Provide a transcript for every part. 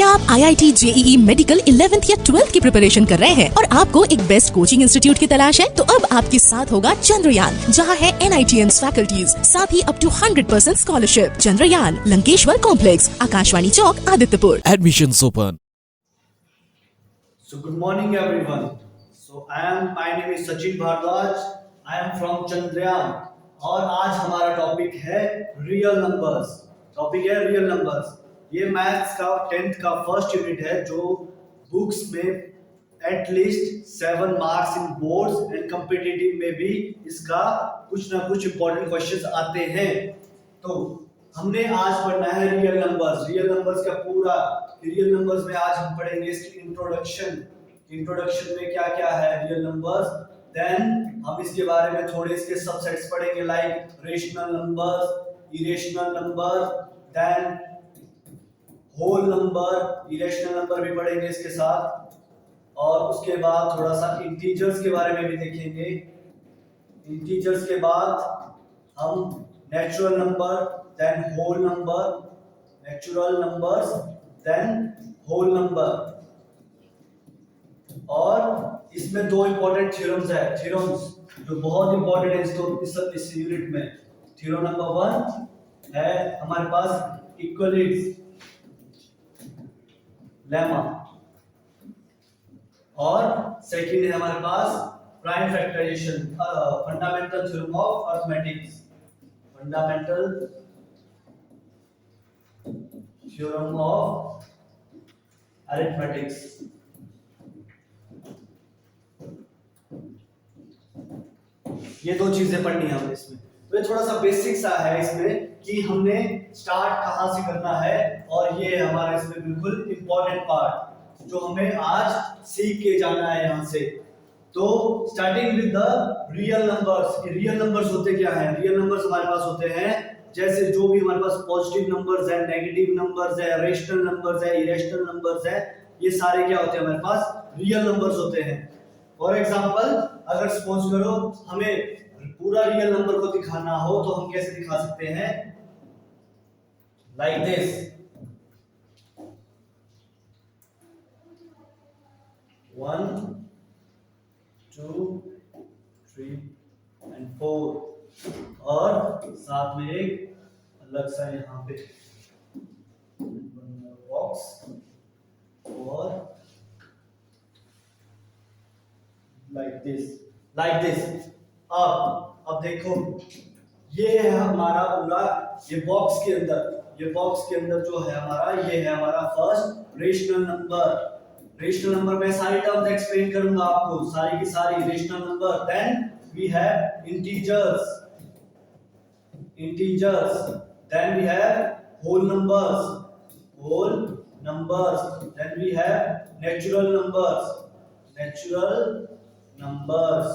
क्या आप IIT JEE medical 11th या 12th की प्रिपरेशन कर रहे हैं और आपको एक बेस्ट कोचिंग इंस्टीट्यूट की तलाश है? तो अब आपके साथ होगा चंद्रयान, जहां है NITN फैकल्टीज, साथ ही up to 100% scholarship. Chandrayaan, Lankeshwar complex, Akashvani चौक, Adityapur. Admissions open. So good morning everyone. My name is Sachin Bhardwaj. I am from Chandrayaan और आज हमारा टॉपिक है रियल नंबर्स। टॉपिक है रियल नंबर्स। ये मैथ्स का 10th का फर्स्ट यूनिट है जो बुक्स में at least 7 marks in boards and competitive में भी इसका कुछ ना कुछ इंपॉर्टेंट क्वेश्चंस आते हैं। तो हमने आज पढ़ना है रियल नंबर्स। रियल नंबर्स का पूरा रियल नंबर्स में आज हम पढ़ेंगे इसकी इंट्रोडक्शन में क्या क्या है रियल नंबर्स। देन हम इसके बारे में थोड़े इसके सबसेट्स पढ़ेंगे like rational numbers, irrational number, then whole number, irrational number भी पढ़ेंगे इसके साथ। और उसके बाद थोड़ा सा इंटीजर्स के बारे में भी देखेंगे। इंटीजर्स के बाद हम natural number, then whole number, natural numbers, then whole number. और इसमें दो इंपॉर्टेंट थ्योरम्स है, थ्योरम्स जो बहुत इंपॉर्टेंट है इस यूनिट में। थ्योरम नंबर 1 है हमारे पास इक्विलिब्रियम लेमा, और सेकंड है हमारे पास prime factorisation, fundamental theorem of arithmetics, fundamental theorem of arithmetics. ये दो चीजें पढ़नी है हमें इसमें। तो ये थोड़ा सा बेसिक सा है इसमें कि हमने स्टार्ट कहां से करना है, और ये हमारा इसमें बिल्कुल इंपॉर्टेंट पार्ट जो हमें आज सीख के जाना है यहां से। तो starting with the real numbers. Real numbers होते क्या है? रियल नंबर्स हमारे पास होते हैं जैसे जो भी हमारे पास पॉजिटिव नंबर्स है, नेगेटिव नंबर्स है, रेशनल नंबर्स है, इरेशनल नंबर्स है, ये सारे क्या होते हैं हमारे पास रियल नंबर्स होते हैं। फॉर एग्जांपल अगर सपोज करो हमें पूरा रियल नंबर को दिखाना हो तो हम कैसे दिखा सकते हैं? लाइक दिस 1 2 3 and 4, और साथ में एक अलग सा यहाँ पे बॉक्स, और लाइक दिस। अब देखो ये है हमारा पूरा ये बॉक्स के अंदर जो है हमारा, ये है हमारा first rational number. Rational number में सारी टर्म्स एक्सप्लेन करूंगा आपको, सारी की सारी rational number. Then we have integers, then we have whole numbers, then we have natural numbers,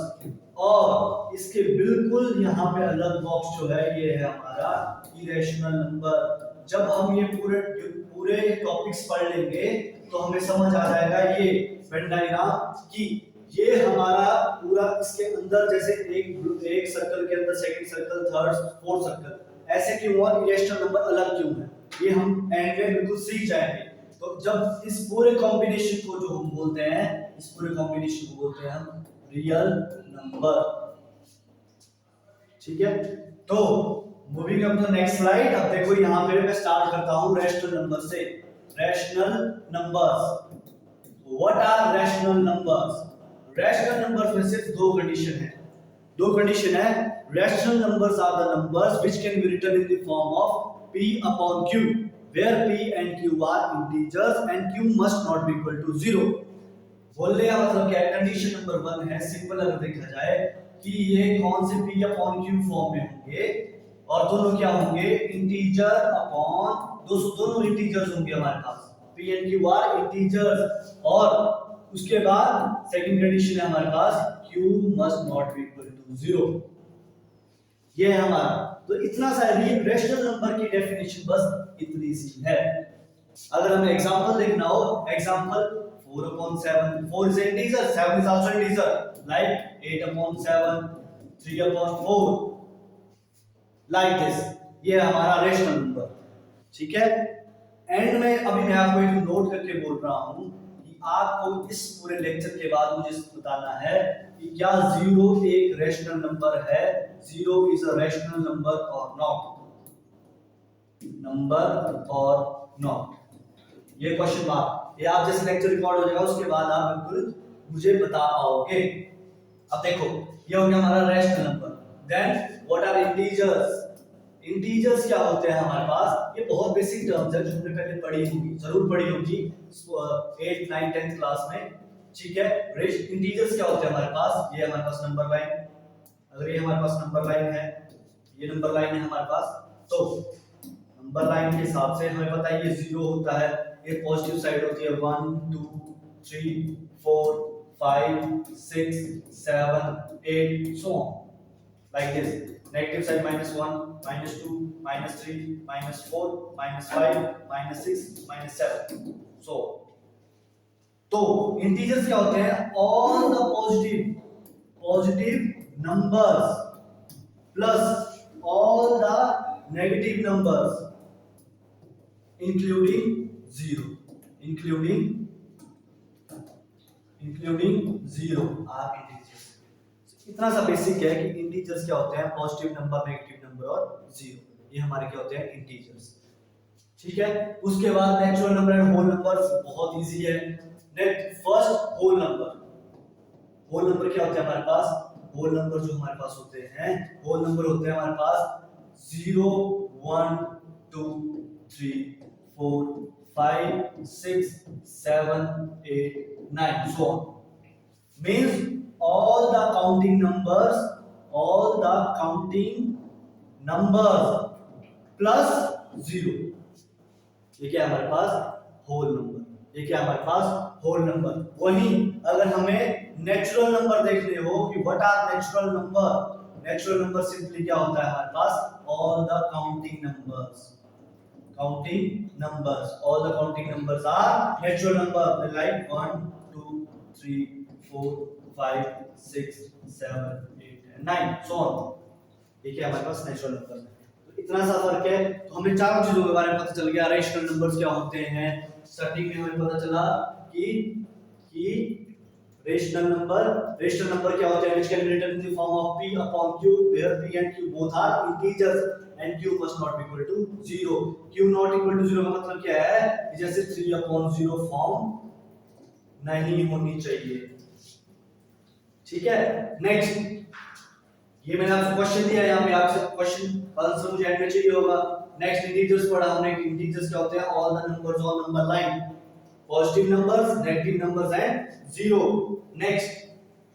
और इसके बिल्कुल यहाँ पे अलग बॉक्स जो है ये है हमारा इरेशनल नंबर। जब हम ये पूरे टॉपिक्स पढ़ लेंगे तो हमें समझ आ जाएगा ये वेन डायग्राम कि ये हमारा पूरा इसके अंदर जैसे एक सर्कल के अंदर second circle, third, fourth circle, ऐसे क्यों और इरेशनल नंबर अलग क्यों है, ये हम एंड में बिल्कुल सीख जाएंगे। तो जब इस पूरे कॉम्बिनेशन को जो हम बोलते हैं, इस पूरे कॉम्बिनेशन को बोलते हैं हम रियल नंबर। ठीक है, तो moving up to next slide. अब देखो यहाँ पे मैं स्टार्ट करता हूँ रेशनल नंबर से। Rational numbers, what are rational numbers? Rational numbers में सिर्फ दो कंडीशन है। Rational numbers are the numbers which can be written in the form of p upon q, where p and q are integers and q must not be equal to 0। बोलने का मतलब क्या है? Condition number 1 है, simple अगर देखा जाए कि ये कौन से p अपॉन q फॉर्म में होंगे, और दोनों क्या होंगे? इंटीजर अपॉन दोनों इंटीजर्स होंगे हमारे पास, p and q are integers. और उसके बाद सेकंड कंडीशन है हमारे पास q must not be equal to 0। ये है हमारा। तो इतना सा रेशनल नंबर की डेफिनेशन बस इतनी सी है। अगर हमें एग्जांपल देखना हो, example 4/7, 4 is an integer, 7 is also an integer, like 8/7, 3/4, like this। ये हमारा रेशनल नंबर। ठीक है, एंड में अभी मैं आपको एक नोट करके बोल रहा हूं कि आपको इस पूरे लेक्चर के बाद मुझे बताना है कि क्या जीरो एक रैशनल नंबर है, zero is a rational number और नॉट, नंबर और नॉट। ये क्वेश्चन मार्क, ये आप जैसे लेक्चर रिकॉर्ड हो जाएगा उसके बाद आप बिल्कुल मुझे बता पाओगे। अब देखो ये हो गया हमारा rational number. Then what are integers? Integers क्या होते हैं हमारे पास? ये बहुत बेसिक टर्म्स है जो हमने पहले पढ़ी होगी, जरूर पढ़ी होगी 8th 9th 10th क्लास में, ठीक है। इंटीजर्स क्या होते हैं हमारे पास? ये हमारे पास नंबर लाइन, अगर ये हमारे पास नंबर लाइन है, ये नंबर लाइन है हमारे पास, तो नंबर लाइन के हिसाब से हमें पता है ये जीरो होता है, ये पॉजिटिव साइड होती है 1 2 3 4 5 6 7 8 so on like this. Negative side -1 -2 -3 -4 -5 -6 -7 so तो इंटीजर्स क्या होते हैं? All the positive numbers plus all the negative numbers including zero, including zero are integers. इतना सा बेसिक है कि इंटीजर्स क्या होते हैं? पॉजिटिव नंबर, नेगेटिव नंबर और जीरो, ये हमारे क्या होते हैं? इंटीजर्स, ठीक है। उसके बाद natural number and whole numbers, बहुत इजी है। Next first whole number. Whole number क्या होते हैं हमारे पास? होल नंबर जो हमारे पास होते हैं, होल नंबर होते हैं हमारे पास 0 1 2 3 4 5 6 7 8 9 so on, means all the counting numbers plus zero, ये क्या है हमारे पास? Whole number. ये क्या है हमारे पास? Whole number. वहीं अगर हमें नेचुरल नंबर देखने हो कि what are natural number, natural number simply क्या होता है हमारे पास? All the counting numbers, all the counting numbers are natural number, like 1 2 3 4 5 6 7 8 and 9 so on। ये क्या हमारे पास? नेचुरल नंबर है। तो इतना सा फर्क है। तो हमें चारों चीजों के बारे में पता चल गया। रेशनल नंबर्स क्या होते हैं, स्टार्टिंग में हमें पता चला कि रेशनल नंबर क्या होते हैं? which can be written in the form of p upon q where p and q both are integers and q must not be equal to 0। q not equal to 0 का मतलब क्या है? कि जैसे 3 upon 0 form नहीं होनी चाहिए, ठीक है। नेक्स्ट, ये मैंने आपको क्वेश्चन दिया है, यहाँ पे आपसे क्वेश्चन आंसर मुझे एंड में चाहिए होगा। नेक्स्ट इंटीजर्स पढ़ा हमने। इंटीजर्स क्या होते हैं? All the numbers on number line, positive numbers, negative numbers and zero. Next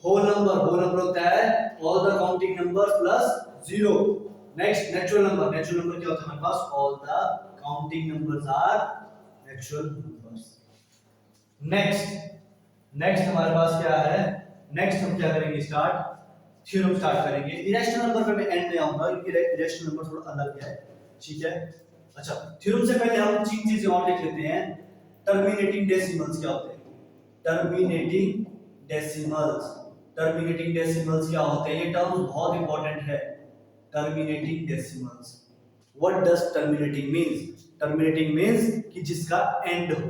whole number होता है all the counting numbers plus zero. Next natural number क्या होता है हमारे पास? All the counting numbers are natural numbers. Next हमारे पास क्या है? नेक्स्ट हम क्या करेंगे? थ्योरम स्टार्ट करेंगे। इरेशनल नंबर पे मैं एंड में आऊंगा क्योंकि इरेशनल नंबर थोड़ा अलग है, ठीक है। अच्छा, थ्योरम से पहले हम तीन चीजें और देख लेते हैं। टर्मिनेटिंग डेसिमल्स क्या होते हैं? टर्मिनेटिंग डेसिमल्स क्या होते हैं? ये टर्म बहुत इंपॉर्टेंट है। Terminating decimals, what does terminating means? Terminating means कि जिसका एंड हो।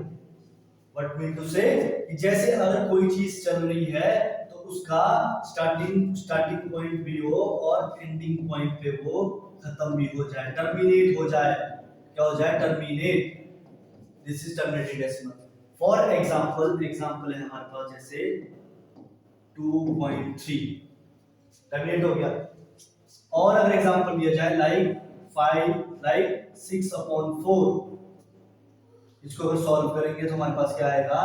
व्हाट मीन टू से कि जैसे अगर कोई चीज चल रही है तो उसका स्टार्टिंग पॉइंट भी हो और एंडिंग पॉइंट पे वो खत्म भी हो जाए, टर्मिनेट हो जाए। क्या हो जाए? Terminate. This is terminating decimal. For example है हमारे पास जैसे 2.3 टर्मिनेट हो गया। और अगर एग्जांपल लिया जाए लाइक 6/4, इसको अगर सॉल्व करेंगे तो हमारे पास क्या आएगा?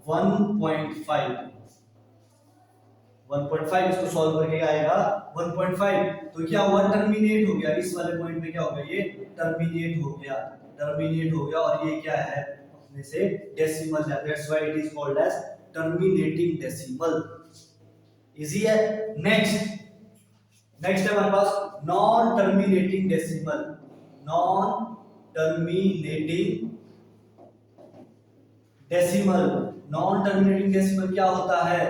1.5। इसको सॉल्व करके आएगा 1.5। तो क्या हुआ? टर्मिनेट हो गया। इस वाले पॉइंट पे क्या हो गया? ये टर्मिनेट हो गया और ये क्या है? अपने से डेसिमल है, that's why it is called as terminating decimal. Easy है। नेक्स्ट है हमारे पास non terminating decimal. Non terminating decimal क्या होता है?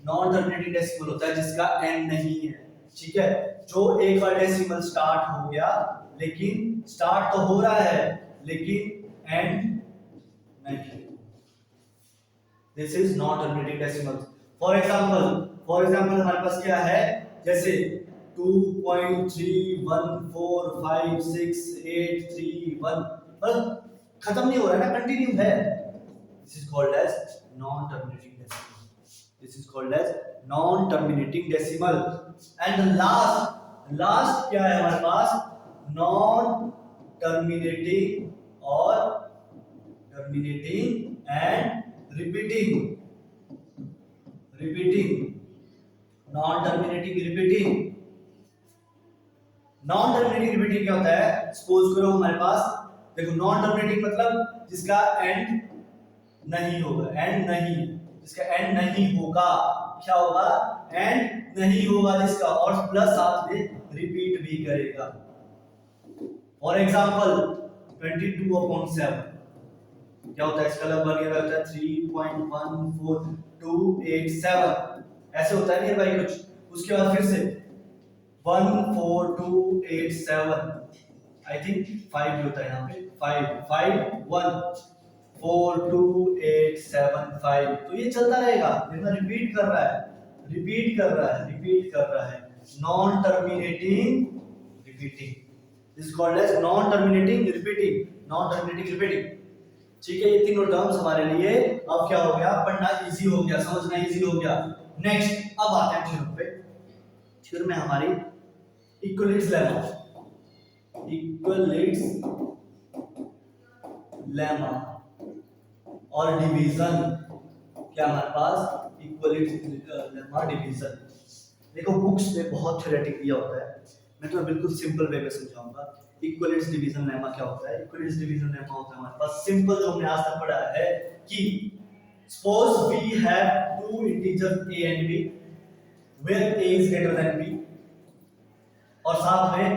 नॉन टर्मिनेटिंग डेसिमल होता है जिसका एंड नहीं है, ठीक है। जो एक बार डेसिमल स्टार्ट हो गया, लेकिन स्टार्ट तो हो रहा है लेकिन एंड नहीं, this is non terminating decimal. For example हमारे पास क्या है, जैसे 2.31456831 पर खत्म नहीं हो रहा है ना, कंटिन्यू है। This is called as non terminating decimal. This is called as non terminating decimal. And last क्या है हमारे पास, नॉन टर्मिनेटिंग और terminating and repeating non terminating repeating क्या होता है, सपोज करो हमारे पास, देखो नॉन टर्मिनेटिंग मतलब जिसका एंड नहीं होगा, जिसका एंड नहीं होगा, क्या होगा, एंड नहीं होगा जिसका, और प्लस साथ में रिपीट भी करेगा। फॉर एग्जांपल 22/7 क्या होता है, इसका लगभग ये होता है 3.14287, ऐसे होता है नहीं भाई कुछ। उसके बाद फिर से 14287, आई थिंक 5 भी होता है यहाँ पे, 5514285, तो ये चलता रहेगा, देखना रिपीट कर रहा है। Non terminating repeating, this called as non terminating repeating. ठीक है, ये तीनों टर्म्स हमारे लिए अब क्या हो गया, पढ़ना इजी हो गया, समझना इजी हो गया। नेक्स्ट अब आते हैं थ्योरम पे। थ्योरम में हमारी इक्विलिब्रियम लेमा और डिवीजन, क्या हमारे पास इक्विलिब्रियम लेमा डिवीजन। देखो बुक्स में बहुत थ्योरेटिक दिया होता है, मैं तो बिल्कुल सिंपल वे में समझाऊंगा। इक्विलिब्रियम डिवीजन लेमा क्या होता है, इक्विलिब्रियम डिवीजन लेमा होता है हमारे पास सिंपल, जो हमने आज तक पढ़ा है कि suppose we have two integers a and b where a is greater than b, और साथ में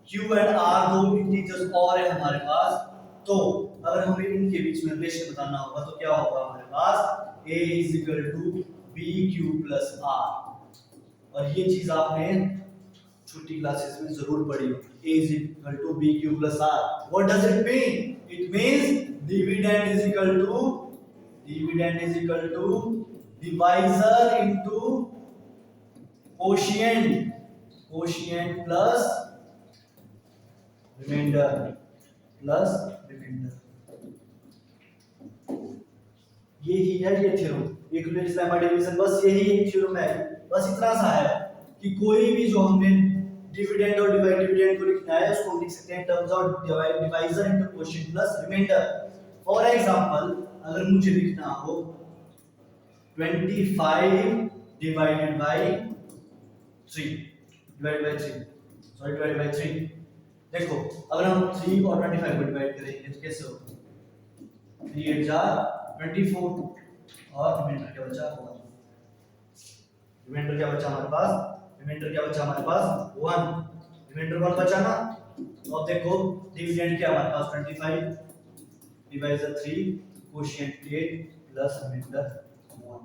q एंड r दो इंटीजर्स और है हमारे पास, तो अगर हमें इनके बीच में रिलेशन बताना होगा तो क्या होगा हमारे पास, a is equal to bq plus r। और ये चीज आपने छोटी क्लासेस में जरूर पढ़ी हो, a is equal to bq plus r। what does it mean? It means dividend is equal to divisor into quotient plus remainder यही है ये थ्योरम, इक्विलिब्रियम लेमा डिवीजन, बस यही एक थ्योरम है, बस इतना सा है कि कोई भी जो हमने डिविडेंड और डिविडेंड को लिखना है उसको हम लिख सकते हैं terms of divisor into quotient plus remainder. For example अगर मुझे लिखना हो 25 डिवाइडेड बाय 3, देखो अगर हम 3 और 25 को डिवाइड करेंगे तो कैसे होगा, 3 8 जा 24 और रिमाइंडर क्या बचा 1। रिमाइंडर क्या बचा हमारे पास 1, रिमाइंडर 1 बचा ना। तो अब देखो डिविडेंड क्या हमारे पास 25 divisor 3 quotient 8 plus remainder 1।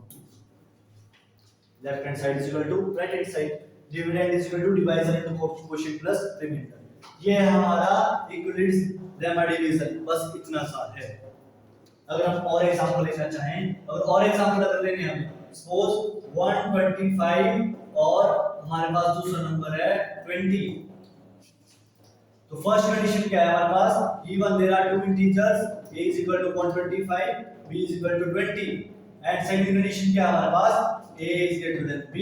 Left hand side is equal to right hand side, dividend is equal to divisor into quotient plus remainder. ये है हमारा इक्विलिब्रियम लेमा डिवीजन, बस इतना सा है। अगर हम और एग्जांपल लेना चाहें, अगर लेंगे हम सपोज 125 और हमारे पास दूसरा नंबर है 20, तो फर्स्ट कंडीशन क्या है हमारे पास, given there are two integers a is equal to 125 b is equal to 20, and second condition क्या है हमारे पास, a is greater than b,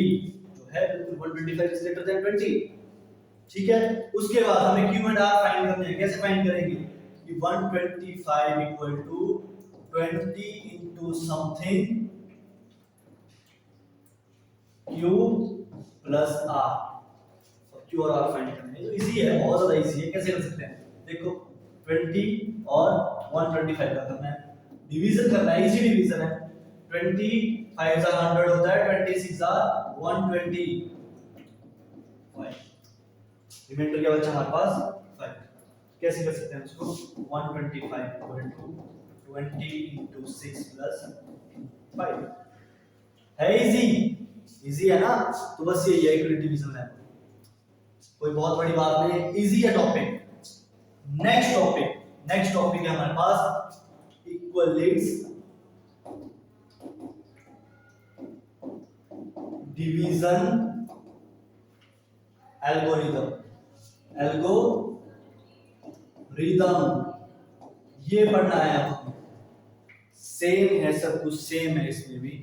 जो है 125 is greater than 20। ठीक है, उसके बाद हमें q एंड r फाइंड करने हैं। कैसे फाइंड करेंगे कि 125 equal to 20 into something q plus r, q और r फाइंड करना है। तो इजी है, बहुत ज्यादा इजी है। कैसे कर सकते हैं, देखो 20 और 125 का करना है, डिवीजन करना है, इजी डिवीजन है। 20 5 100 होता है, 26 120, रिमाइंडर क्या बचा हमारे पास 5। कैसे कर सकते हैं उसको, 125 इक्वल टू 20 into 6 plus 5 है। इजी है ना, तो बस ये है इक्विलिब्रियम डिवीजन है, कोई बहुत बड़ी बात नहीं, इजी है टॉपिक। नेक्स्ट टॉपिक है हमारे पास इक्वलिट्स डिवीजन एल्गोरिदम ये पढ़ना है हमें। सेम है, सब कुछ सेम है इसमें भी,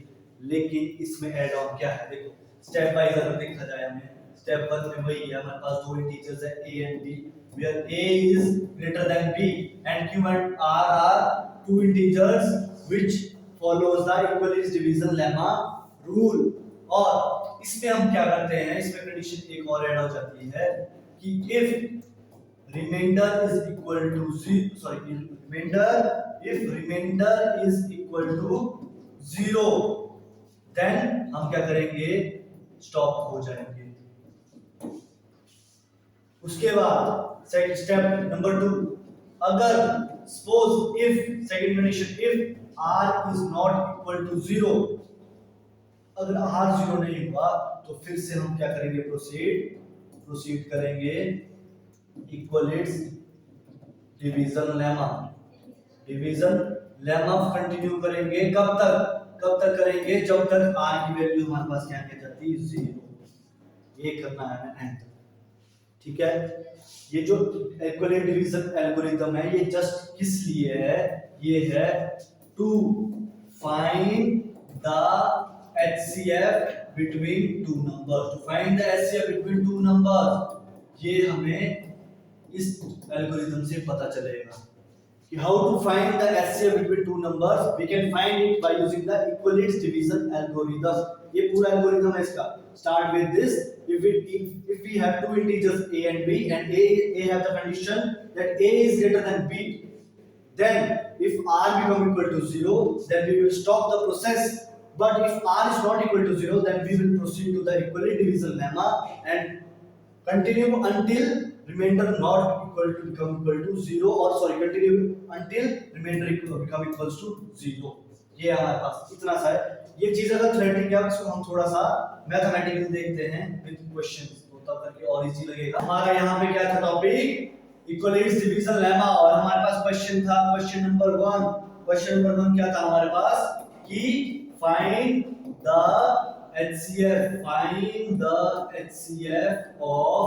लेकिन इसमें ऐड ऑन क्या है देखो। स्टेप वाइज अगर देखा जाए हमें, स्टेप 1 में वही है, हमारे पास दो इंटीजर्स है a and b, where a is greater than b and q and r are two integers which follows the equality division lemma rule। और इसमें हम क्या करते हैं, इसमें कंडीशन एक और ऐड हो जाती है कि if remainder is equal to remainder is equal to 0, then हम क्या करेंगे, स्टॉप हो जाएंगे। उसके बाद स्टेप नंबर 2, अगर suppose if second condition if r is not equal to 0, अगर r 0 नहीं हुआ तो फिर से हम क्या करेंगे, प्रोसीड करेंगे इक्वलिट्स डिवीजन लेमा कंटिन्यू करेंगे। कब तक करेंगे, जब तक r की वैल्यू हमारे पास क्या आ जाती है, 0। ये करना है हमें एंड, ठीक है। ये जो इक्वलिटी डिवीजन एल्गोरिथम है ये जस्ट किस लिए है, ये है to find the HCF between two numbers. ये हमें इस एल्गोरिथम से पता चलेगा कि how to find the HCF between two numbers. We can find it by using the equality division algorithm. ये पूरा एल्गोरिथम है इसका। Start with this, if we have two integers a and b and a have the condition that a is greater than b, then if r become equal to 0, then we will stop the process. But if r is not equal to 0, then we will proceed to the equality division lemma and continue until remainder not equal to become equal to 0, or continue until remainder become equals to 0। ये हमारे पास इतना सा है। ये चीज अगर theoretic है उसको हम थोड़ा सा मैथमेटिकली देखते हैं विद क्वेश्चंस, तो तब करके और इजी लगेगा। हमारा यहाँ पे क्या था टॉपिक, इक्वलिटी डिवीजन लेमा, और हमारे पास क्वेश्चन था, क्वेश्चन नंबर 1 क्या था हमारे पास कि find the HCF of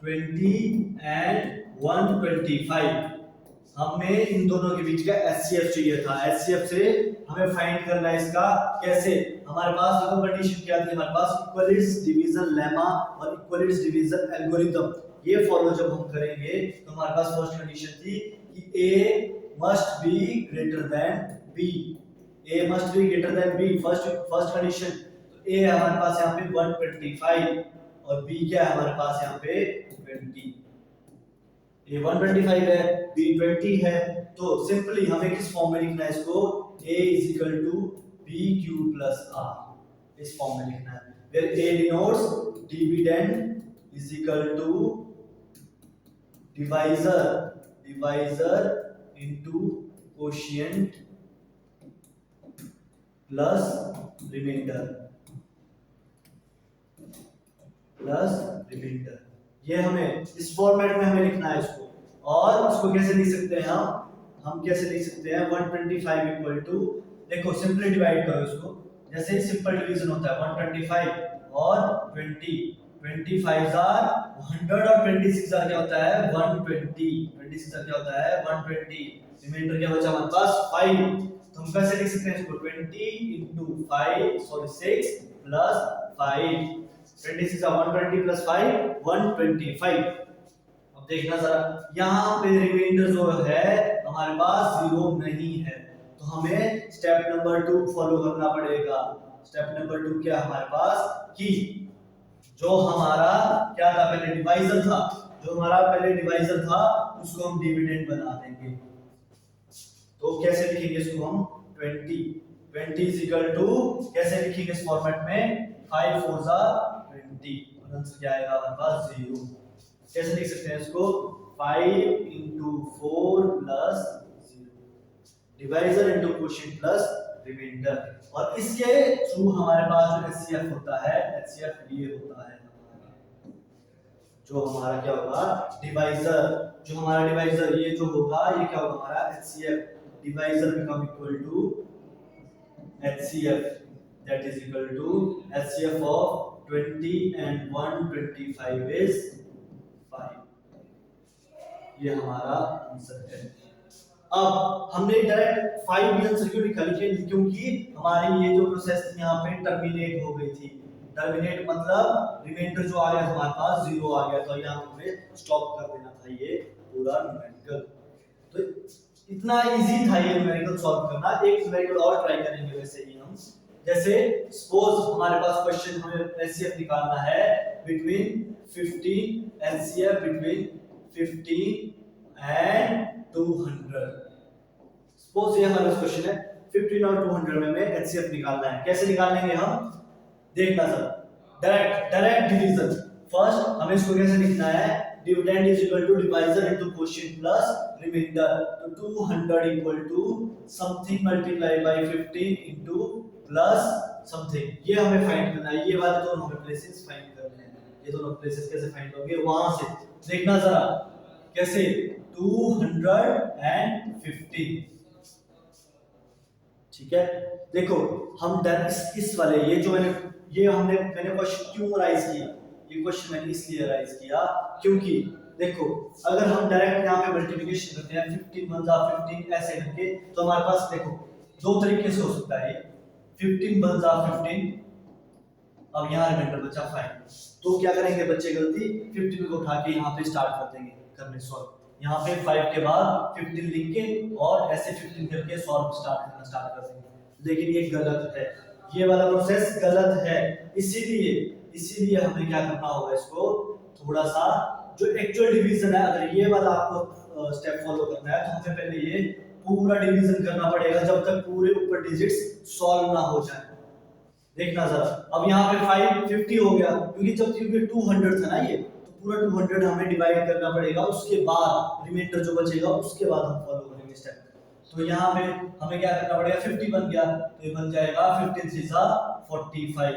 20 and 125। हमें इन दोनों के बीच का HCF चाहिए था। HCF से हमें फाइंड करना है इसका कैसे। हमारे पास दो कंडीशन क्या थी, हमारे पास इक्वलिटी डिवीजन लेमा और इक्वलिटी डिवीजन एल्गोरिथम। ये फॉलो जब हम करेंगे तो हमारे पास फर्स्ट कंडीशन थी कि A must be greater than B। First condition, तो A है हमारे पास यहाँ पे 125 और B क्या है हमारे पास यहाँ पे 20। A 125 है, B 20 है, तो सिंपली हमें किस फॉर्म में लिखना है इसको, A is equal to BQ plus R, इस फॉर्म में लिखना है, where A denotes dividend is equal to divisor into quotient plus remainder। ये हमें इस फॉर्मेट में हमें लिखना है इसको। और इसको कैसे लिख सकते हैं हम कैसे लिख सकते हैं 125 इक्वल टू, देखो सिंपली डिवाइड करो इसको, जैसे सिंपल डिवीजन होता है 125 और 20, 25 आर 100 और 26 आर क्या होता है 120, 26 आर क्या होता है 120, रिमाइंडर क्या बचा हमारे पास 5। तो हम कैसे लिख सकते हैं इसको 20 into 6 plus 5, 26 120 plus 5 125। अब देखना जरा, यहाँ पे रिमाइंडर जो है हमारे पास 0 नहीं है, तो हमें स्टेप नंबर 2 फॉलो करना पड़ेगा। स्टेप नंबर 2 क्या हमारे पास कि जो हमारा क्या था पहले डिवाइजर था, उसको हम डिविडेंड बना देंगे। तो कैसे लिखेंगे इसको हम 20 is equal to, कैसे लिखेंगे इस फॉर्मेट में 5 4 20 और आंसर क्या आएगा हमारे पास 0। कैसे लिख सकते हैं इसको 5 into 4 plus 0, divisor into quotient plus remainder. और इसके थ्रू हमारे पास जो HCF होता है, HCF ये होता है जो हमारा क्या होगा डिवाइजर, ये जो होगा ये क्या होगा हमारा HCF। divisor become equal to HCF, that is equal to HCF of 20 and 125 is 5. ये हमारा आंसर है। अब हमने डायरेक्ट 5 आंसर क्यों निकाली, क्योंकि हमारी ये जो प्रोसेस थी यहाँ पे टर्मिनेट हो गई थी। टर्मिनेट मतलब रिमाइंडर जो आ गया हमारे पास 0 आ गया, तो यहाँ पे स्टॉप कर देना था ये पूरा न्यूमेरिकल। तो इतना इजी था ये न्यूमेरिकल सॉल्व करना। एक न्यूमेरिकल और ट्राई करेंगे वैसे ही हम। जैसे सपोज हमारे पास क्वेश्चन हमें एचसीएफ निकालना है between 15, HCF between 15 and 200। Suppose ये हमारा क्वेश्चन है 15 और 200 में हमें एचसीएफ निकालना है। कैसे निकालेंगे हम, देखना सर, डायरेक्ट डिवीजन। फर्स्ट हमें इसको कैसे लिखना है, dividend is equal to divisor into quotient plus remainder. तो 200 equal to something multiply by 15 into plus something, ये हमें फाइंड करना है। ये वाले दोनों हमें प्लेसेस फाइंड करने हैं। ये दोनों प्लेसेस कैसे फाइंड होंगे, वहां से देखना जरा कैसे, 250। ठीक है, देखो हम इस वाले ये जो मैंने क्वेश्चन क्यों राइज किया, ये क्वेश्चन मैंने इसलिए राइज किया क्योंकि देखो अगर हम डायरेक्ट यहाँ पे मल्टीप्लिकेशन करते हैं 15 1 15 ऐसे करके, तो हमारे पास देखो दो तरीके से हो सकता है। 15 1 15, अब यहाँ रिमाइंडर बचा 5, तो क्या करेंगे बच्चे गलती, 15 को उठा के यहाँ पे स्टार्ट कर देंगे करने सॉल्व। यहाँ पे 5 के बाद 15 लिख के और ऐसे 15 करके सॉल्व स्टार्ट कर देंगे, लेकिन ये गलत है। ये वाला प्रोसेस गलत है। इसीलिए हमें क्या करना होगा, इसको थोड़ा सा जो एक्चुअल डिवीजन है, अगर ये वाला आपको स्टेप फॉलो करना है तो हमें पहले ये पूरा डिवीजन करना पड़ेगा जब तक पूरे ऊपर डिजिट्स सॉल्व ना हो जाए। देखना जरा, अब यहाँ पे 550 हो गया क्योंकि जब 200 था ना ये, तो पूरा 200 हमें डिवाइड करना पड़ेगा, उसके बाद रिमाइंडर जो बचेगा उसके बाद हम फॉलो करेंगे स्टेप। तो यहाँ पे हमें क्या करना पड़ेगा, 50 बन गया तो ये बन जाएगा 15 3 45,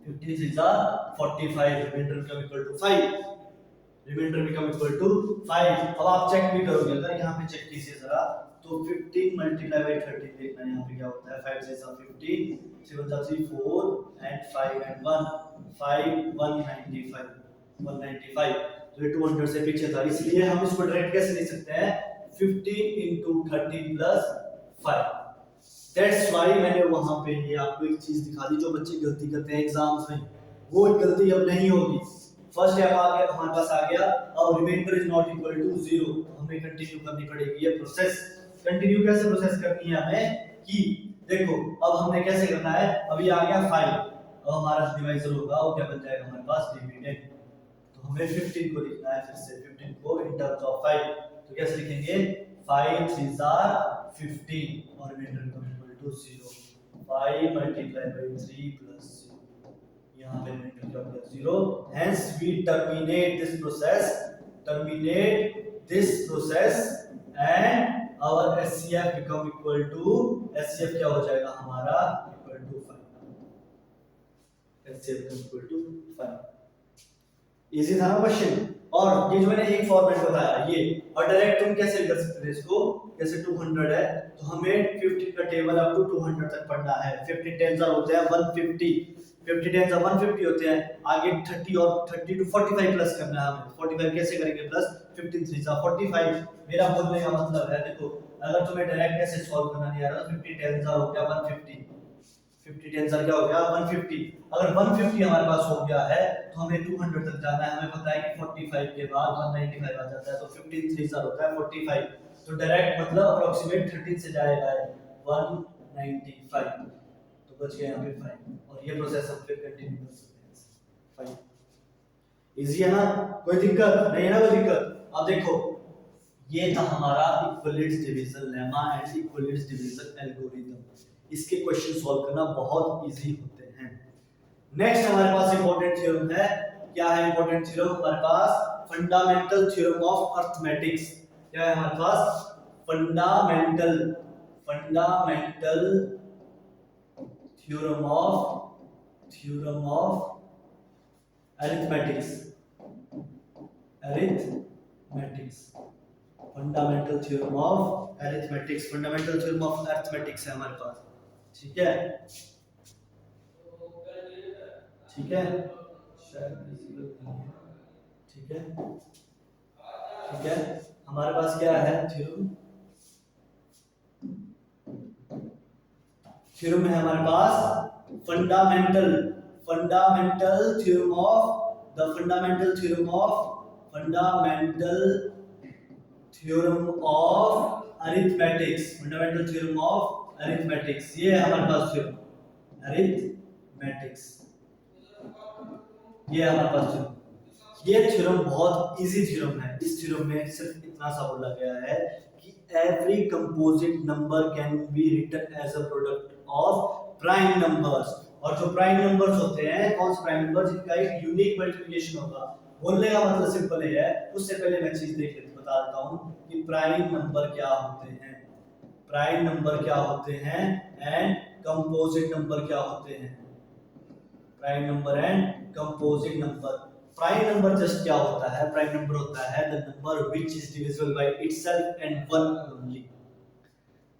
15 3 45, remainder become equal to 5, remainder become equal to 5। अब आप चेक भी करोगे, अगर यहाँ पे चेक कीजिए जरा, तो 15 मल्टीप्लाई बाय 30 देखना यहाँ पे क्या होता है, 5 6 15, 7 3 4 एंड 5 एंड 1 5 195, तो ये 200 से पीछे था, इसलिए हम इसको डायरेक्ट कैसे लिख सकते हैं, 15 into 30 plus 5। That's why मैंने वहां पे ये आपको एक चीज दिखा दी, जो बच्चे गलती करते हैं एग्जाम्स में, वो गलती अब नहीं होगी। फर्स्ट स्टेप आ गया हमारे पास आ गया, अब remainder is not equal to 0, हमें कंटिन्यू करनी पड़ेगी ये प्रोसेस। कंटिन्यू कैसे प्रोसेस करनी है हमें, कि देखो अब हमने कैसे करना है, अभी आ गया 5, अब हमारा डिवाइजर होगा वो क्या बन जाएगा हमारे पास, डिविडेंड। तो हमें 15 को लिखना है, फिर से 15 को इन टर्म्स ऑफ 5, तो कैसे लिखेंगे, 5 3 15 और रिमाइंडर को equal to 0, 5 multiply by 3 plus 0, यहाँ पे रिमाइंडर क्या हो गया 0। Hence we terminate this process and our HCF become equal to, HCF क्या हो जाएगा हमारा, equal to 5, HCF become equal to 5। Easy था ना क्वेश्चन। और ये जो मैंने एक फॉर्मेट बताया ये, और डायरेक्ट तुम कैसे कर सकते थे इसको, जैसे 200 है तो हमें 15 का टेबल अप टू 200 तक पढ़ना है। 50 10 होते हैं 150, 50 10 150 होते हैं, आगे 30 और 30 टू 45 प्लस करना है हमें। 45 कैसे करेंगे प्लस, 15 3 45। मेरा बोलने का मतलब है, देखो अगर तुम्हें डायरेक्ट कैसे सॉल्व करना नहीं आ रहा, 50 10 हो गया 150, 50 10 क्या हो गया 150। अगर 150 हमारे पास हो गया है तो हमें 200 तक जाना है। हमें पता है कि 45 के बाद 195 आ जाता है, तो 15 3 होता है 45, तो डायरेक्ट मतलब अप्रोक्सीमेट 13 से जाएगा 195, तो बच गया यहाँ पे 5, और ये प्रोसेस हम फिर कंटिन्यू कर सकते हैं। 5 इजी है ना, कोई दिक्कत नहीं है ना, कोई दिक्कत। अब देखो ये था हमारा equivalence division lemma and equivalence division algorithm. इसके क्वेश्चन सॉल्व करना बहुत इजी होते हैं। नेक्स्ट हमारे पास इंपॉर्टेंट थ्योरम है। क्या है इंपॉर्टेंट थ्योरम हमारे पास, फंडामेंटल थ्योरम ऑफ अरिथमेटिक्स। क्या है हमारे पास, fundamental theorem of arithmetics. Fundamental theorem of arithmetics, fundamental theorem of arithmetics है हमारे पास। ठीक है, ठीक है, ठीक है, ठीक है। हमारे पास क्या है थ्योरम, थ्योरम है हमारे पास fundamental, fundamental theorem of the fundamental theorem of fundamental theorem of arithmetics, fundamental theorem of arithmetics, ये है हमारे पास थ्योरम अरिथमेटिक्स, ये है हमारे पास थ्योरम। ये थ्योरम बहुत इजी थ्योरम है। इस थ्योरम में सिर्फ इतना सा बोला गया है कि every composite number can be written as a product of prime numbers, और जो प्राइम नंबर्स होते हैं, कौन से प्राइम नंबर्स, जिनका एक यूनिक मल्टीप्लिकेशन होगा। बोलने का मतलब सिंपल है, उससे पहले मैं चीज देख लेते बता देता हूं कि प्राइम नंबर क्या होते हैं, प्राइम नंबर क्या होते हैं एंड कंपोजिट नंबर क्या होते हैं। Prime number and composite number, prime number just क्या होता है, प्राइम नंबर होता है the number which is divisible by itself and one only.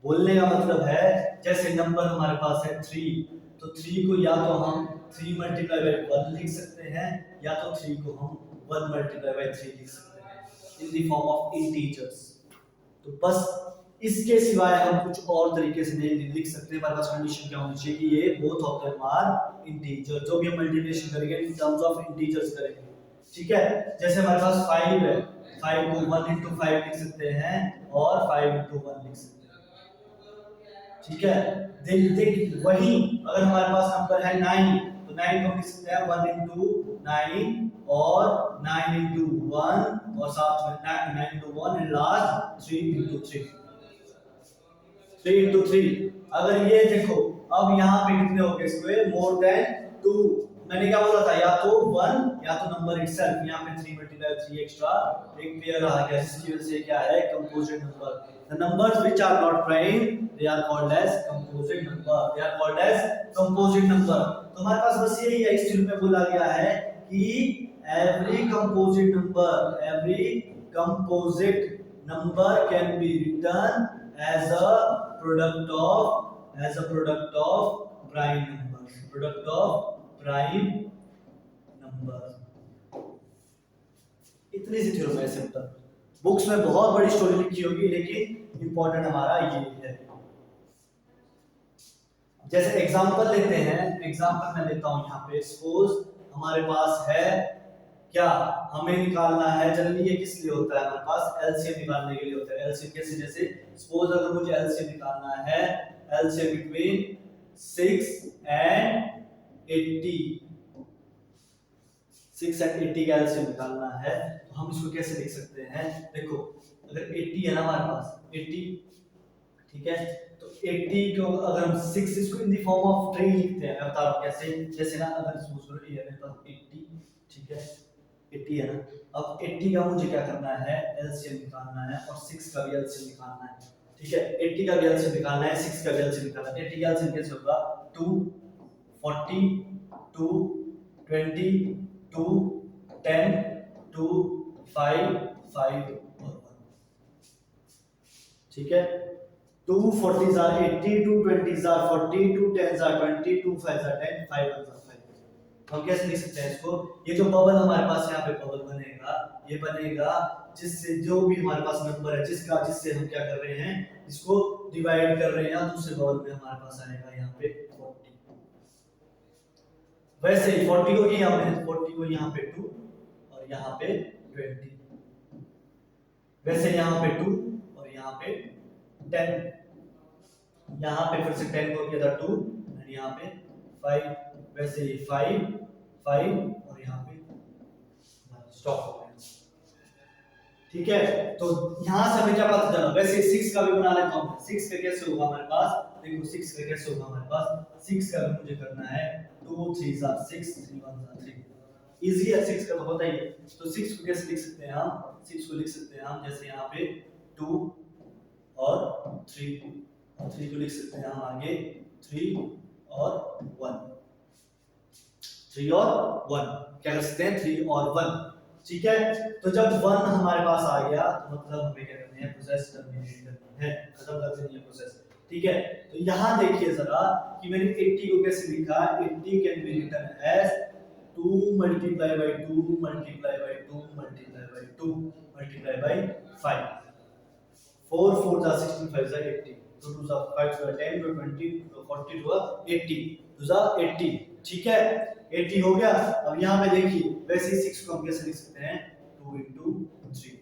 बोलने का मतलब है जैसे नंबर हमारे पास है 3, तो 3 को या तो हम 3 मल्टीप्लाई बाय 1 लिख सकते हैं, या तो 3 को हम 1 मल्टीप्लाई बाय 3 लिख सकते हैं इन द फॉर्म ऑफ इंटीजर्स। तो बस इसके सिवाय हम कुछ और तरीके से नहीं लिख सकते। हमारे पास कंडीशन क्या होनी चाहिए कि ये both of them are integer, जो भी हम मल्टीप्लिकेशन करेंगे इन टर्म्स ऑफ इंटीजर्स करेंगे। ठीक है, जैसे हमारे पास 5 है, 5 को 1 into 5 लिख सकते हैं और 5 into 1 लिख सकते हैं। ठीक है, देख वही अगर हमारे पास नंबर है 9, तो 9 को हम लिख सकते हैं 1 into 9 और 9 into 1 और साथ में 9 into 1 and last 3 into 3, 3 into 3। अगर ये देखो अब यहाँ पे कितने हो गए स्क्वायर, मोर देन 2। मैंने क्या बोला था, या तो 1 या तो नंबर इटसेल्फ, यहाँ पे 3 मल्टीप्लाई 3 एक्स्ट्रा एक पेयर आ गया, जिसकी वजह से क्या है composite number. The numbers which are not prime they are called as composite number, they are called as composite number. तो हमारे पास बस यही है, इस थ्योरम में बोला गया है कि every composite number, every composite number can be written as a product of prime numbers, product of prime numbers। इतनी सी थ्योरम है सिंपल, बुक्स में बहुत बड़ी स्टोरी लिखी होगी लेकिन इंपॉर्टेंट हमारा ये है। जैसे एग्जांपल लेते हैं, एग्जांपल मैं लेता हूं यहाँ पे, सपोज हमारे पास है क्या, हमें निकालना है, जनरली ये किस लिए होता है, हमारे पास एलसीएम निकालने के लिए होता है। एलसीएम कैसे, जैसे सपोज अगर मुझे एलसीएम निकालना है, एलसीएम बिटवीन 6 and 80, 6 and 80 का एलसीएम निकालना है, तो हम इसको कैसे लिख सकते हैं। देखो अगर 80 है ना हमारे पास 80, ठीक है, तो 80 को अगर हम 6 इसको इन द फॉर्म ऑफ 3 लिखते हैं, मैं बता रहा हूं कैसे। जैसे ना अगर सपोज करो ये मेरे पास 80, ठीक है 80 है ना, अब 80 का मुझे क्या करना है, एलसीएम निकालना है और 6 का भी एलसीएम निकालना है। ठीक है, 80 का भी एलसीएम निकालना है, 6 का भी एलसीएम निकालना है। 80 का एलसीएम कैसे होगा, 2 40 2 20 2 10 2 5 5 और 1। ठीक है, 2 40s are 80, 2 20s are 40, 2 10s are 20, 2 5s are 10, 5 1s are 5। हम कैसे लिख सकते हैं इसको, ये जो बबल हमारे पास यहाँ पे बबल बनेगा, ये बनेगा जिससे जो भी हमारे पास नंबर है जिसका, जिससे हम क्या कर रहे हैं, इसको डिवाइड कर रहे हैं, दूसरे बबल में हमारे पास आएगा यहाँ पे 40। वैसे ही 40 को यहाँ पे 40 को यहाँ पे 2 और यहाँ पे 20, वैसे यहाँ पे 2 और यहाँ पे 10, यहाँ पे फिर से 10 को किया था 2 और यहाँ पे 5, वैसे ही 5 5 और यहाँ पे स्टॉप हो गया। ठीक है, तो यहाँ से हमें क्या पता चला, वैसे 6 का भी बना लेता हूँ। 6 का कैसे होगा हमारे पास, देखो 6 का कैसे होगा हमारे पास, 6 का भी मुझे करना है 2 3 6 3 1 3, इजी है 6 का तो पता ही है। तो 6 को कैसे लिख सकते हैं हम, 6 को लिख सकते हैं हम जैसे यहाँ पे 2 और 3 और 3 को लिख सकते हैं हम आगे 3 और 1, 3 और 1 क्या कर सकते हैं, 3 और 1। ठीक है, तो जब 1 हमारे पास आ गया तो मतलब हमें क्या करना करनी है, प्रोसेस टर्मिनेट करनी है, खत्म कर देनी है प्रोसेस। ठीक है, तो यहाँ देखिए जरा कि मैंने 80 को कैसे लिखा। 80 can be written as 2 multiply by 2 multiply by 2 multiply by 2 multiply by 5। 4 4 जा 16 5 जा 80, 2 2 जा 5 जा 10 2 20 2 40 2 80 2 जा 80। ठीक है, 80 हो गया। अब यहाँ पे देखिए वैसे ही 6 को हम कैसे लिख सकते हैं, 2 into 3।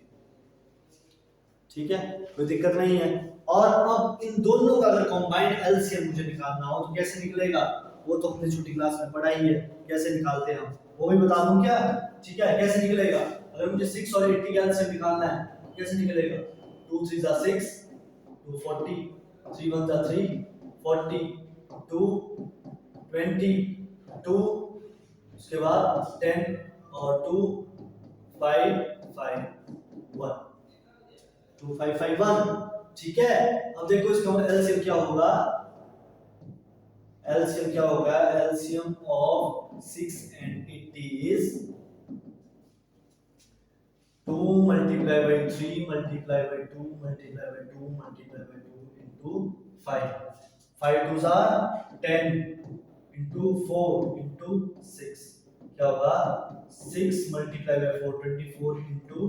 ठीक है, कोई दिक्कत नहीं है। और अब इन दोनों का अगर कंबाइंड एलसीएम मुझे निकालना हो तो कैसे निकलेगा, वो तो हमने छोटी क्लास में पढ़ा ही है, कैसे निकालते हैं हम वो भी बता दूं क्या। ठीक है, कैसे निकलेगा, अगर मुझे 6 और 80 का एलसीएम निकालना है तो कैसे निकलेगा, 2 3 जा 6 2 40 3 1 जा 3 40 2 20 2 उसके बाद 10 और 2 5 5 1 2 5 5 1। ठीक है, अब देखो इसका एलसीएम क्या होगा, एलसीएम क्या होगा, LCM of 6 and 80 is 2 multiplied by 3 multiplied by 2 multiplied by 2 multiplied by 2 into 5। 5 2s are 10 into 4 into 6 क्या होगा, 6 multiplied by 4 24 into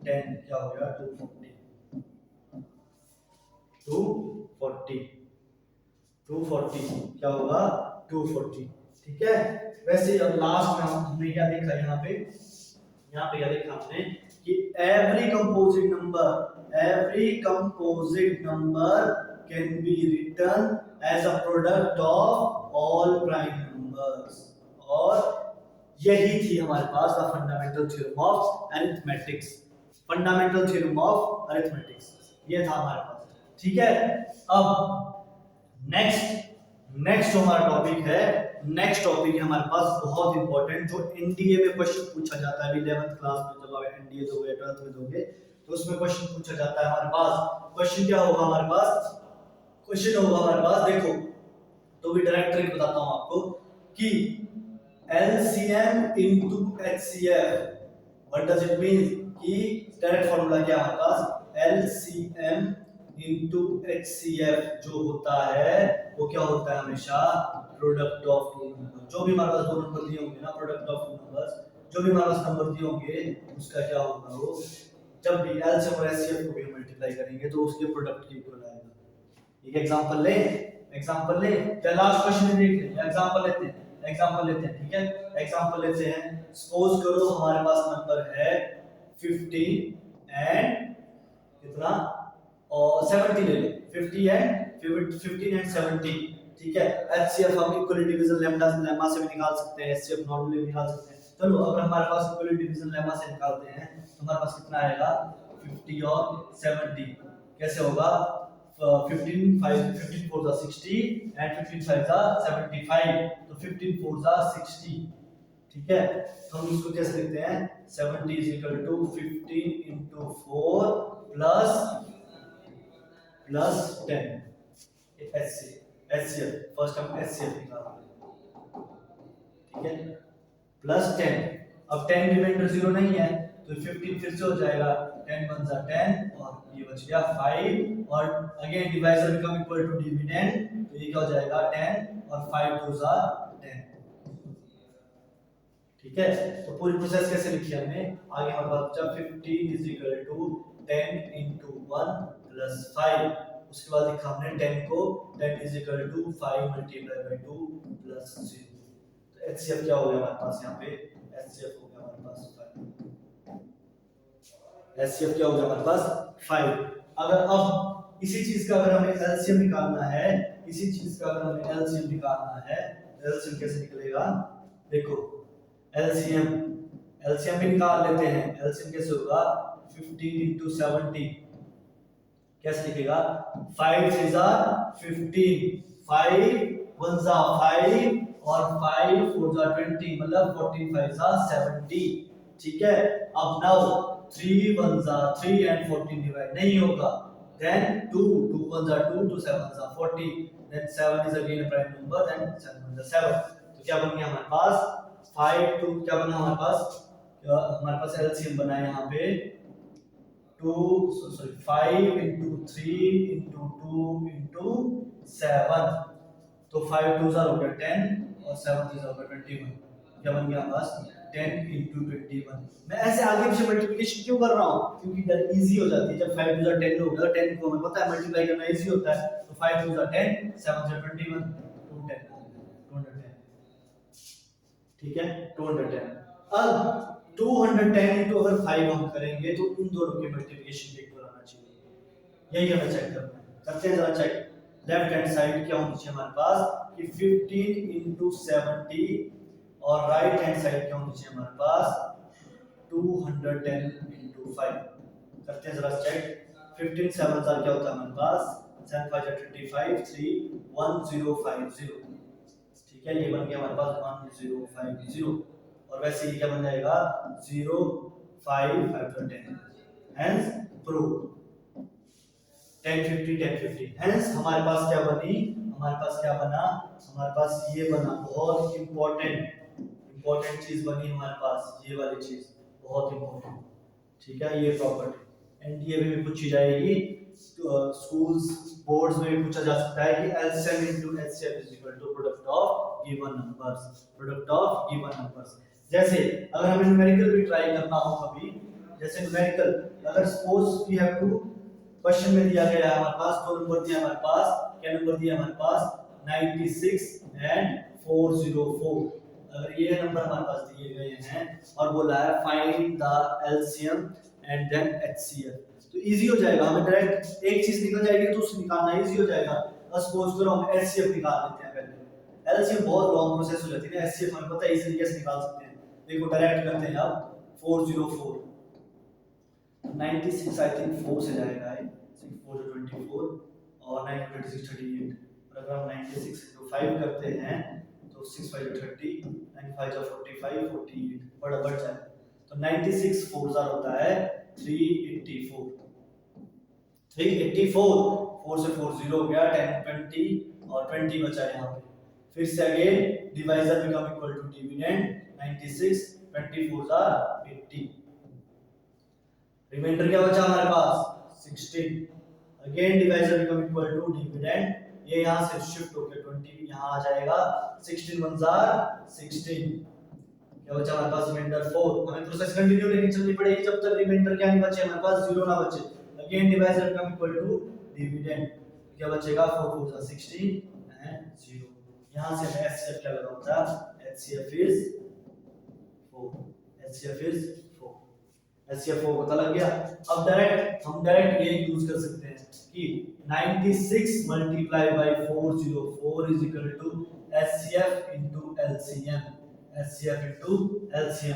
10 क्या हो गया 240 240 क्या होगा 240। ठीक है, वैसे ही अब लास्ट में हमने क्या देखा, यहाँ पे क्या देखा हमने कि every composite number can be written as a product of all prime numbers। और यही थी हमारे पास the fundamental theorem of arithmetics, fundamental theorem of arithmetics ये था हमारे पास। ठीक है, अब नेक्स्ट जो हमारा टॉपिक है, नेक्स्ट टॉपिक है हमारे पास बहुत इंपॉर्टेंट, जो एनडीए में क्वेश्चन पूछा जाता है 11th क्लास में, जब आप एनडीए दोगे 12th में दोगे तो उसमें क्वेश्चन पूछा जाता है हमारे पास। क्वेश्चन क्या होगा हमारे पास, क्वेश्चन होगा हमारे पास, देखो तो भी डायरेक्ट ट्रिक बताता हूं आपको कि LCM into HCF, what does it mean, कि डायरेक्ट फार्मूला क्या है हमारे पास, LCM into HCF जो होता है वो क्या होता है हमेशा, प्रोडक्ट ऑफ टू नंबर। जो भी हमारे पास दो नंबर दिए होंगे ना, प्रोडक्ट ऑफ टू नंबर्स, जो भी हमारे पास नंबर दिए होंगे उसका क्या होगा, वो जब भी एलसीएम और एचसीएफ को भी मल्टीप्लाई करेंगे तो उसके प्रोडक्ट के इक्वल आएगा। एक एग्जांपल ले क्या लास्ट क्वेश्चन में देख लें, एग्जांपल लेते हैं। ठीक है, एग्जांपल लेते हैं, सपोज करो हमारे पास नंबर है 15 एंड कितना और 70 ले लो, 15 एंड 70। ठीक है, एचसीएफ हम इक्वल डिवीजन लेम्मा से भी निकाल सकते हैं, एचसीएफ नॉर्मली भी निकाल सकते हैं। चलो अगर हमारे पास इक्वल डिवीजन लेम्मा से निकालते हैं तो हमारे पास कितना आएगा, 50 और 70 कैसे होगा, 15 4 जा 60 एंड 15 5 जा 75, तो 15 4 जा 60। ठीक है, तो हम इसको कैसे लिखते हैं, 70 is equal to 15 into 4 plus 10। HCF first हम HCF निकालेंगे। ठीक है, प्लस 10, अब 10 रिमाइंडर 0 नहीं है तो 15 फिर से हो जाएगा, 10 1 जा 10 और ये बच गया 5, और again divisor become equal to dividend, तो ये क्या हो जाएगा 10 और 5 2 जा 10। ठीक है, तो पूरी प्रोसेस कैसे लिखी हमने, आगे हमारे पास जब 15 is equal to 10 into 1 plus 5, उसके बाद लिखा हमने 10 को 10 is equal to 5 multiplied by 2 plus 0। तो HCF क्या हो गया हमारे पास, यहाँ पे HCF हो गया हमारे पास 5। HCF क्या हो गया हमारे पास 5। अगर अब इसी चीज का अगर हमें एलसीएम निकालना है, एलसीएम कैसे निकलेगा, देखो एलसीएम भी निकाल लेते हैं। एलसीएम कैसे होगा, 15 into 70 कैसे लिखेगा, 5 3 जा 15, 5 1 जा 5 और 5 4 जा 20, मतलब 14 5 जा 70। ठीक है, अब नाउ 3 1 जा 3 एंड 14 डिवाइड नहीं होगा, then 2 1 जा 2 2 7 जा 40, then 7 is again a prime number, then 7 1 जा 7। तो क्या बन गया हमारे पास 5 2, क्या बना हमारे पास एलसीएम बना है यहाँ पे 5 into 3 into 2 into 7, तो 5 2 हो गया 10 और 7 3 हो गया 21। क्या बन गया बस 10 into 21। मैं ऐसे आगे पीछे मल्टीप्लिकेशन क्यों कर रहा हूँ? क्योंकि दैट इजी हो जाती है। जब 5 2 10 हो गया, 10 को हमें पता है मल्टीप्लाई करना इजी होता है, तो 5 2 10 7 21 210 210। ठीक है 210। अब 210 into अगर 5 हम करेंगे तो इन दोनों के मल्टीप्लिकेशन इक्वल आना चाहिए। यही हमें चेक करना है। करते हैं जरा चेक। लेफ्ट हैंड साइड क्या होनी चाहिए हमारे पास कि 15 into 70 और राइट हैंड साइड क्या होनी चाहिए हमारे पास 210 into 5। करते हैं जरा चेक। 15 7 क्या होता है हमारे पास 7 5 25 3 1050। ठीक है ये बन गया हमारे पास 1050 और वैसे ही क्या बन जाएगा 0 5 5 तो 10। Hence prove 10 50 10 50। हेंस हमारे पास क्या बनी, हमारे पास क्या बना, हमारे पास ये बना बहुत इंपॉर्टेंट चीज बनी हमारे पास, ये वाली चीज बहुत इंपॉर्टेंट। ठीक है ये प्रॉपर्टी एनडीए में भी पूछी जाएगी, स्कूल्स बोर्ड्स में भी पूछा जा सकता है कि LCM into HCF is equal to product of given numbers, product of given numbers. जैसे अगर हमें न्यूमेरिकल भी ट्राई करना हो कभी, जैसे न्यूमेरिकल अगर suppose we have two question में दिया गया है हमारे पास दो नंबर दिया हमारे पास, क्या नंबर दिया हमारे पास 96 एंड 404। अगर ये नंबर हमारे पास दिए गए हैं और बोला है find the LCM and then HCF, तो इजी हो जाएगा, हमें डायरेक्ट एक चीज निकल जाएगी तो उससे निकालना इजी हो जाएगा। सपोज करो हम एचसीएफ निकाल लेते हैं पहले, एलसीएम बहुत लॉन्ग प्रोसेस हो जाती है, एचसीएफ हमें पता है इजी तरीके से निकाल सकते हैं। देखो डायरेक्ट करते हैं अब 404 96 आई थिंक 4 से जाएगा, 6 4 24 और 9 26 38। और अगर हम 96 into 5 करते हैं तो 6 5 30 9 5 45 48 बड़ा बढ़ जाए, तो 96 4 होता है 384 4 से 4 0 हो गया 10 20 और 20 बचा यहाँ पे। फिर से again divisor become equal to dividend 96 24 80। Remainder क्या बचा हमारे पास 16। Again divisor become equal to dividend, ये यहां से शिफ्ट होकर 20 यहां आ जाएगा 16 1 16। क्या बचा हमारे पास रिमाइंडर 4। हमें प्रोसेस कंटिन्यू लेके चलनी पड़ेगी जब तक रिमाइंडर क्या नहीं बचे हमारे पास 0 ना बचे। Again divisor become equal to dividend, क्या बचेगा 4 4 16 एंड 0। यहां से हमें एचसीएफ क्या लगा होता है, HCF is 4, HCF is 4, HCF 4 पता लग गया। अब हम डायरेक्ट ये यूज कर सकते हैं कि 96 multiply by 404 is equal to HCF into LCM, HCF into LCM.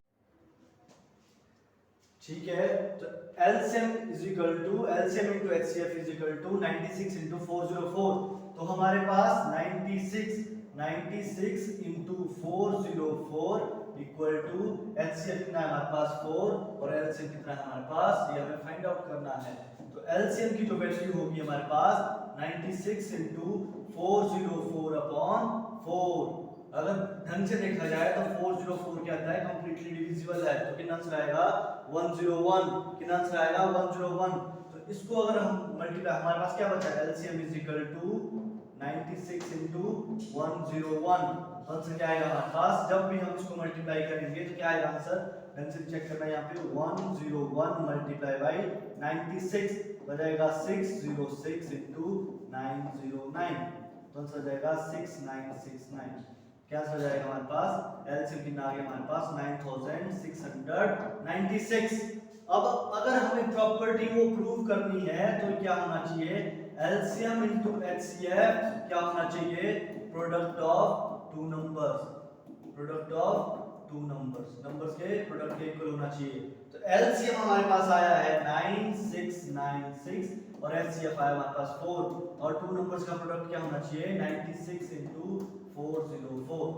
ठीक है तो LCM is equal to LCM into HCF is equal to 96 into 404। तो हमारे पास 96 इनटू 404 इक्वल टू एचसीएफ कितना है हमारे पास 4 और एलसीएम कितना है हमारे पास, ये हमें फाइंड आउट करना है। तो एलसीएम की जो वैल्यू होगी हमारे पास 96 इनटू 404 अपॉन 4। अगर ढंग से देखा जाए तो 404 क्या आता है कंप्लीटली डिविजिबल है, तो कितना आंसर आएगा 101, कितना आंसर आएगा 101। तो इसको अगर हम मल्टीप्लाई, हमारे पास क्या बचा LCM is equal to 96 into 101, तो आंसर क्या आएगा हमारे पास, जब भी हम इसको मल्टीप्लाई करेंगे तो क्या आएगा आंसर, ढंग से चेक करना है यहाँ पे 101 मल्टीप्लाई बाय 96 बजाएगा 606 into 909, तो आंसर जाएगा 6969। क्या आंसर जाएगा हमारे पास, एलसीएम कितना आ गया हमारे पास 9696। अब अगर हमें प्रॉपर्टी को प्रूव करनी है तो क्या होना चाहिए, एलसीएम इनटू एचसीएफ क्या होना चाहिए, product of two numbers, product of two numbers, numbers के प्रोडक्ट के इक्वल होना चाहिए। तो एलसीएम हमारे पास आया है 9696 और एचसीएफ आया हमारे पास 4 और टू नंबर्स का प्रोडक्ट क्या होना चाहिए 96 इनटू 404।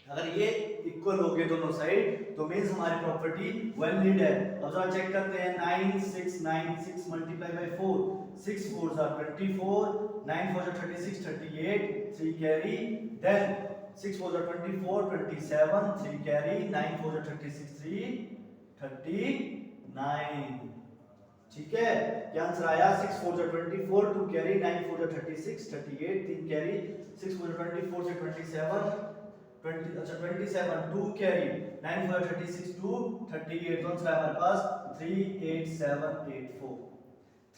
अगर ये इक्वल हो गए दोनों साइड तो मींस हमारी प्रॉपर्टी वैलिड है। अब जरा चेक करते हैं 9696 multiply by 4, 6 4 are 24, 9 4 are 36 38, 3 carry, then 6 4 are 24 27, 3 carry, 9 4 are 36 3 39। ठीक है, क्या आंसर आया 6 4 जा 24, 2 कैरी, 9 4 जा 36, 38, 3 कैरी, 6 4 जा 24 से 27, 20 अच्छा 27, 2 कैरी, 9 4 जा 36, 2 38, तो आंसर हमारे पास 38784,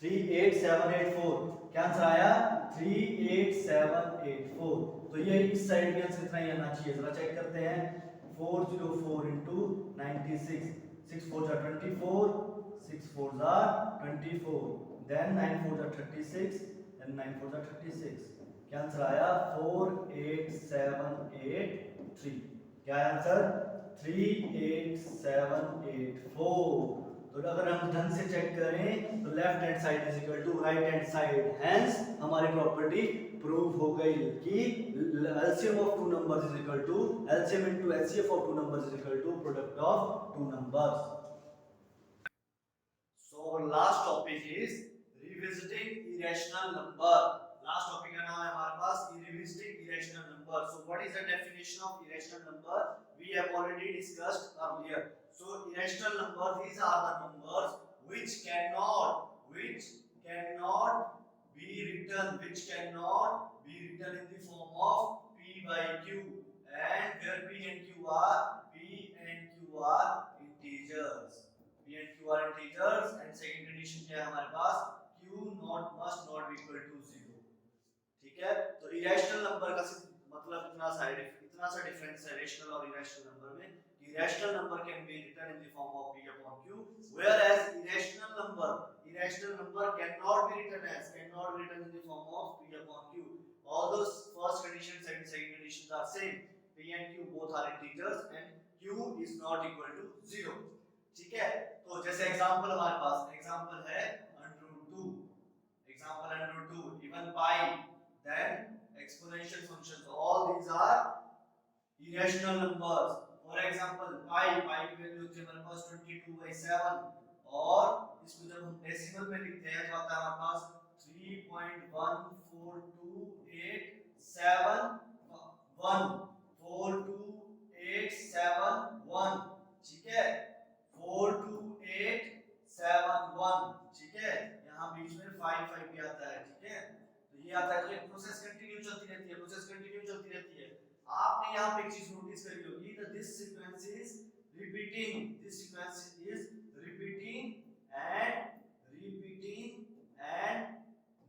38784, क्या आंसर आया 38784। तो ये इस साइड का आंसर कितना ही आना चाहिए, जरा चेक करते हैं। 404 into 96, 6 4 जा 24, 6 4 जा 24, then 9 4 जा 36, then 9 4 जा 36, क्या आंसर आया 48783, क्या है आंसर 38784। तो अगर हम ढंग से चेक करें तो left hand side is equal to right hand side, hence हमारी प्रॉपर्टी प्रूव हो गई कि LCM of two numbers is equal to LCM into HCF of two numbers is equal to product of two numbers. So our last topic is revisiting irrational number. Last topic का नाम है हमारे पास revisiting irrational number. So what is the definition of irrational number? We have already discussed earlier. So irrational number, these are the numbers which cannot be written in the form of P by Q, and where P and Q are integers. P and Q are integers, and second condition क्या है हमारे पास Q must not be equal to 0. ठीक है, तो irrational number का मतलब इतना सा डिफरेंस है रेशनल और इरेशनल नंबर में कि irrational number can be written in the form of P upon Q, whereas irrational number cannot be written in the form of P upon Q. Although first condition and second conditions are same, P and Q both are integers and Q is not equal to 0. ठीक है, तो जैसे example हमारे पास example है √2, even pi, then exponential functions, all these are irrational numbers. For example pi की value होती है हमारे पास 22/7, और इसको जब हम डेसिमल में लिखते हैं तो आता है हमारे पास 3.14287142871, ठीक है 42871, ठीक है, यहाँ बीच में 5 भी आता है, ठीक है, तो ये आता है, तो एक प्रोसेस कंटिन्यू चलती रहती है। आपने यहाँ पे एक चीज नोटिस करी होगी, that this sequence is repeating and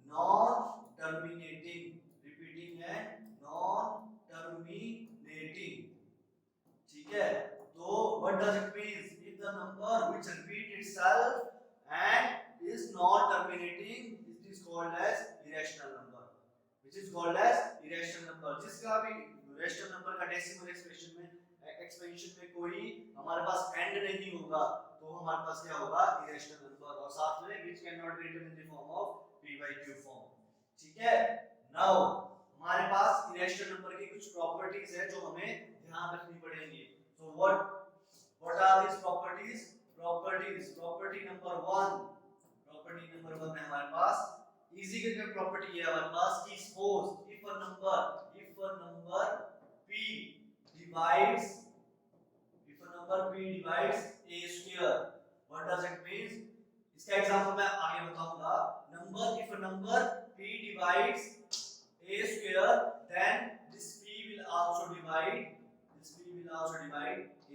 non-terminating, ठीक है, तो what does it mean? If the number which repeat itself and is not terminating, it is called as irrational number, जिसका भी रेशनल नंबर का डेसिमल एक्सपेंशन में कोई हमारे पास and नहीं होगा तो हमारे पास क्या होगा इरेशनल नंबर, और साथ में which cannot be written in the form of P by Q form, ठीक है। नाउ हमारे पास इरेशनल नंबर की कुछ प्रॉपर्टीज है जो हमें ध्यान रखनी पड़ेंगी। So what are this properties? Property number 1 है हमारे पास इजी करके प्रॉपर्टी है हमारे पास कि suppose if a number p divides a square, what does it mean? इसका एग्जांपल मैं आगे बताऊंगा। If a number p divides a square, then this p will also divide a.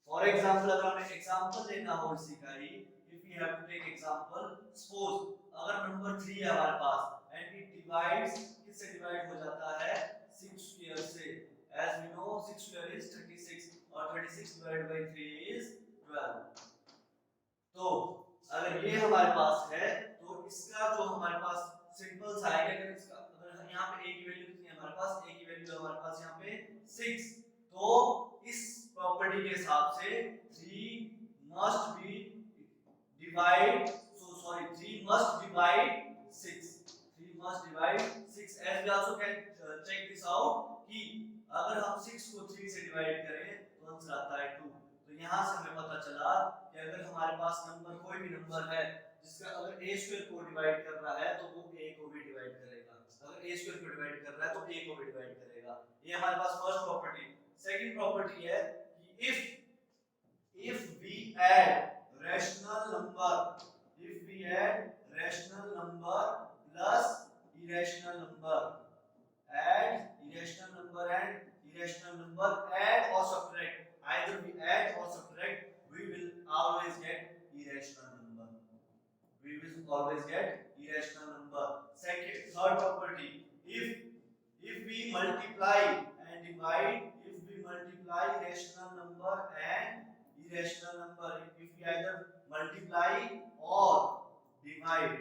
For example, अगर हमें एग्जांपल लेना हो इसी का ही, if we have to take example, suppose अगर नंबर 3 है हमारे पास and it divides, किससे डिवाइड हो जाता है 6 square से, as we know 6 square is 36 और 36 divided by 3 is 12। तो अगर ये हमारे पास है तो इसका जो हमारे पास सिंपल सा आएगा, अगर इसका अगर यहाँ पे a की वैल्यू कितनी है हमारे पास, a की वैल्यू हमारे पास यहाँ पे 6, तो इस प्रॉपर्टी के हिसाब से 3 must divide 6, as we also can check this out कि अगर हम 6 को 3 से डिवाइड करें तो आंसर आता है 2। तो यहाँ से हमें पता चला कि अगर हमारे पास नंबर कोई भी नंबर है जिसका अगर a स्क्वायर को डिवाइड कर रहा है तो वो a को भी डिवाइड करेगा, अगर a स्क्वायर को डिवाइड कर रहा है तो a को भी डिवाइड करेगा। ये हमारे पास फर्स्ट प्रॉपर्टी। सेकंड प्रॉपर्टी है कि if we add rational number, if we add rational number plus irrational number, add irrational number and irrational number, add or subtract, either we add or subtract, we will always get irrational number. We will always get irrational number. Third property, if we multiply and divide, if we multiply rational number and irrational number, if we either multiply or divide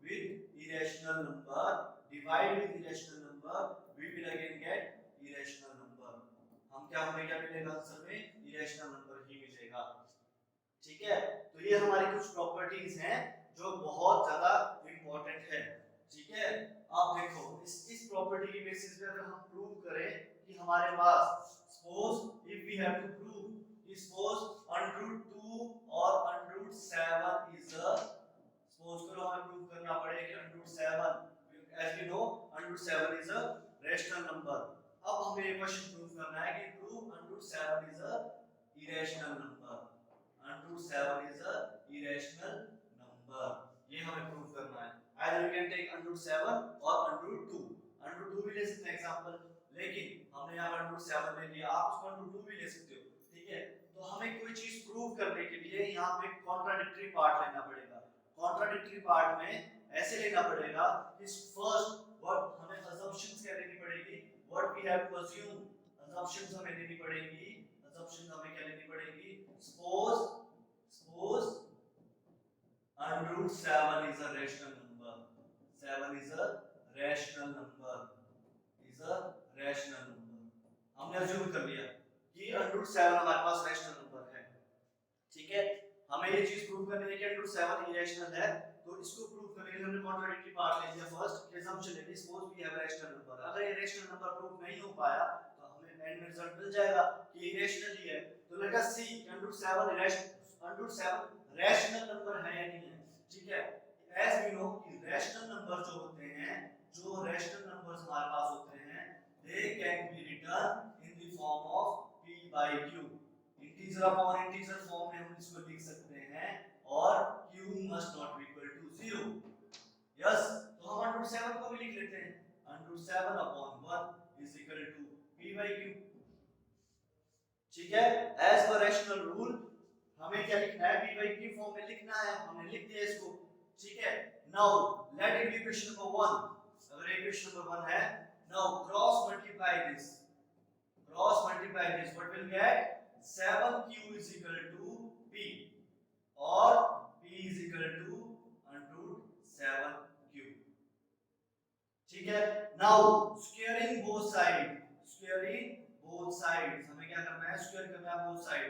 with irrational number, divide with irrational number, we will again get irrational number. हमें क्या मिलेगा answer में? irrational number ही मिलेगा. ठीक है, तो ये हमारी कुछ प्रॉपर्टीज हैं जो बहुत ज्यादा इंपॉर्टेंट है. ठीक है, आप देखो इस प्रॉपर्टी की बेसिस पे अगर हम प्रूव करें कि हमारे पास suppose if we have to prove कि सपोज √2 और √7 इज अ, सपोज करो हमें प्रूव करना पड़ेगा कि √7, as we know √7 is a rational number. अब हमें ये क्वेश्चन प्रूव करना है कि prove √7 is a irrational number. √7 is a irrational number. ये हमें प्रूव करना है. Either we can take √7 or √2. √2 भी ले सकते हैं एग्जांपल, लेकिन हमने यहाँ पर √7 ले लिया, आप उसको √2 भी ले सकते हो. ठीक है, तो हमें कोई चीज प्रूव करने के लिए यहाँ पे कॉन्ट्राडिक्टरी पार्ट लेना पड़ेगा. कॉन्ट्राडिक्टरी पार्ट में ऐसे लेना पड़ेगा कि फर्स्ट व्हाट हमें assumptions क्या लेनी पड़ेगी, what we have to assume, assumptions हमें लेनी पड़ेगी. assumption हमें क्या लेनी पड़ेगी, suppose √7 is a rational number. 7 is a rational number. हमने assume कर लिया कि √7 हमारे पास rational number है. ठीक है, हमें ये चीज प्रूव करनी है कि √7 irrational है, तो इसको प्रूव करने के लिए हमने कॉन्ट्राडिक्टरी पार्ट ले लिया. फर्स्ट assumption ले ली, suppose we have a rational number. अगर ये rational number प्रूव नहीं हो पाया तो हमें एंड में रिजल्ट मिल जाएगा कि irrational ही है. तो लेट अस सी √7 रैशनल नंबर है या नहीं है. ठीक है, एज वी नो कि रैशनल नंबर जो होते हैं, जो रैशनल नंबर्स हमारे पास होते हैं, they can be written in the form of p by q. Integer upon integer form में हम इसको लिख सकते हैं और q must not be equal to 0. Yes, तो हम √7 को भी लिख लेते हैं. √7 upon 1 is equal to p by q. ठीक है, एज पर रैशनल रूल हमें क्या लिखना है, p by q फॉर्म में लिखना है. हमने लिख दिया इसको. ठीक है, now let it be equation number 1. अगर इक्वेशन नंबर 1 है, now cross multiply this, what will get, 7q is equal to p और p is equal to √7q. ठीक है, नाउ स्क्वेयरिंग बोथ साइड, हमें क्या करना है, स्क्वायर करना है बोथ साइड.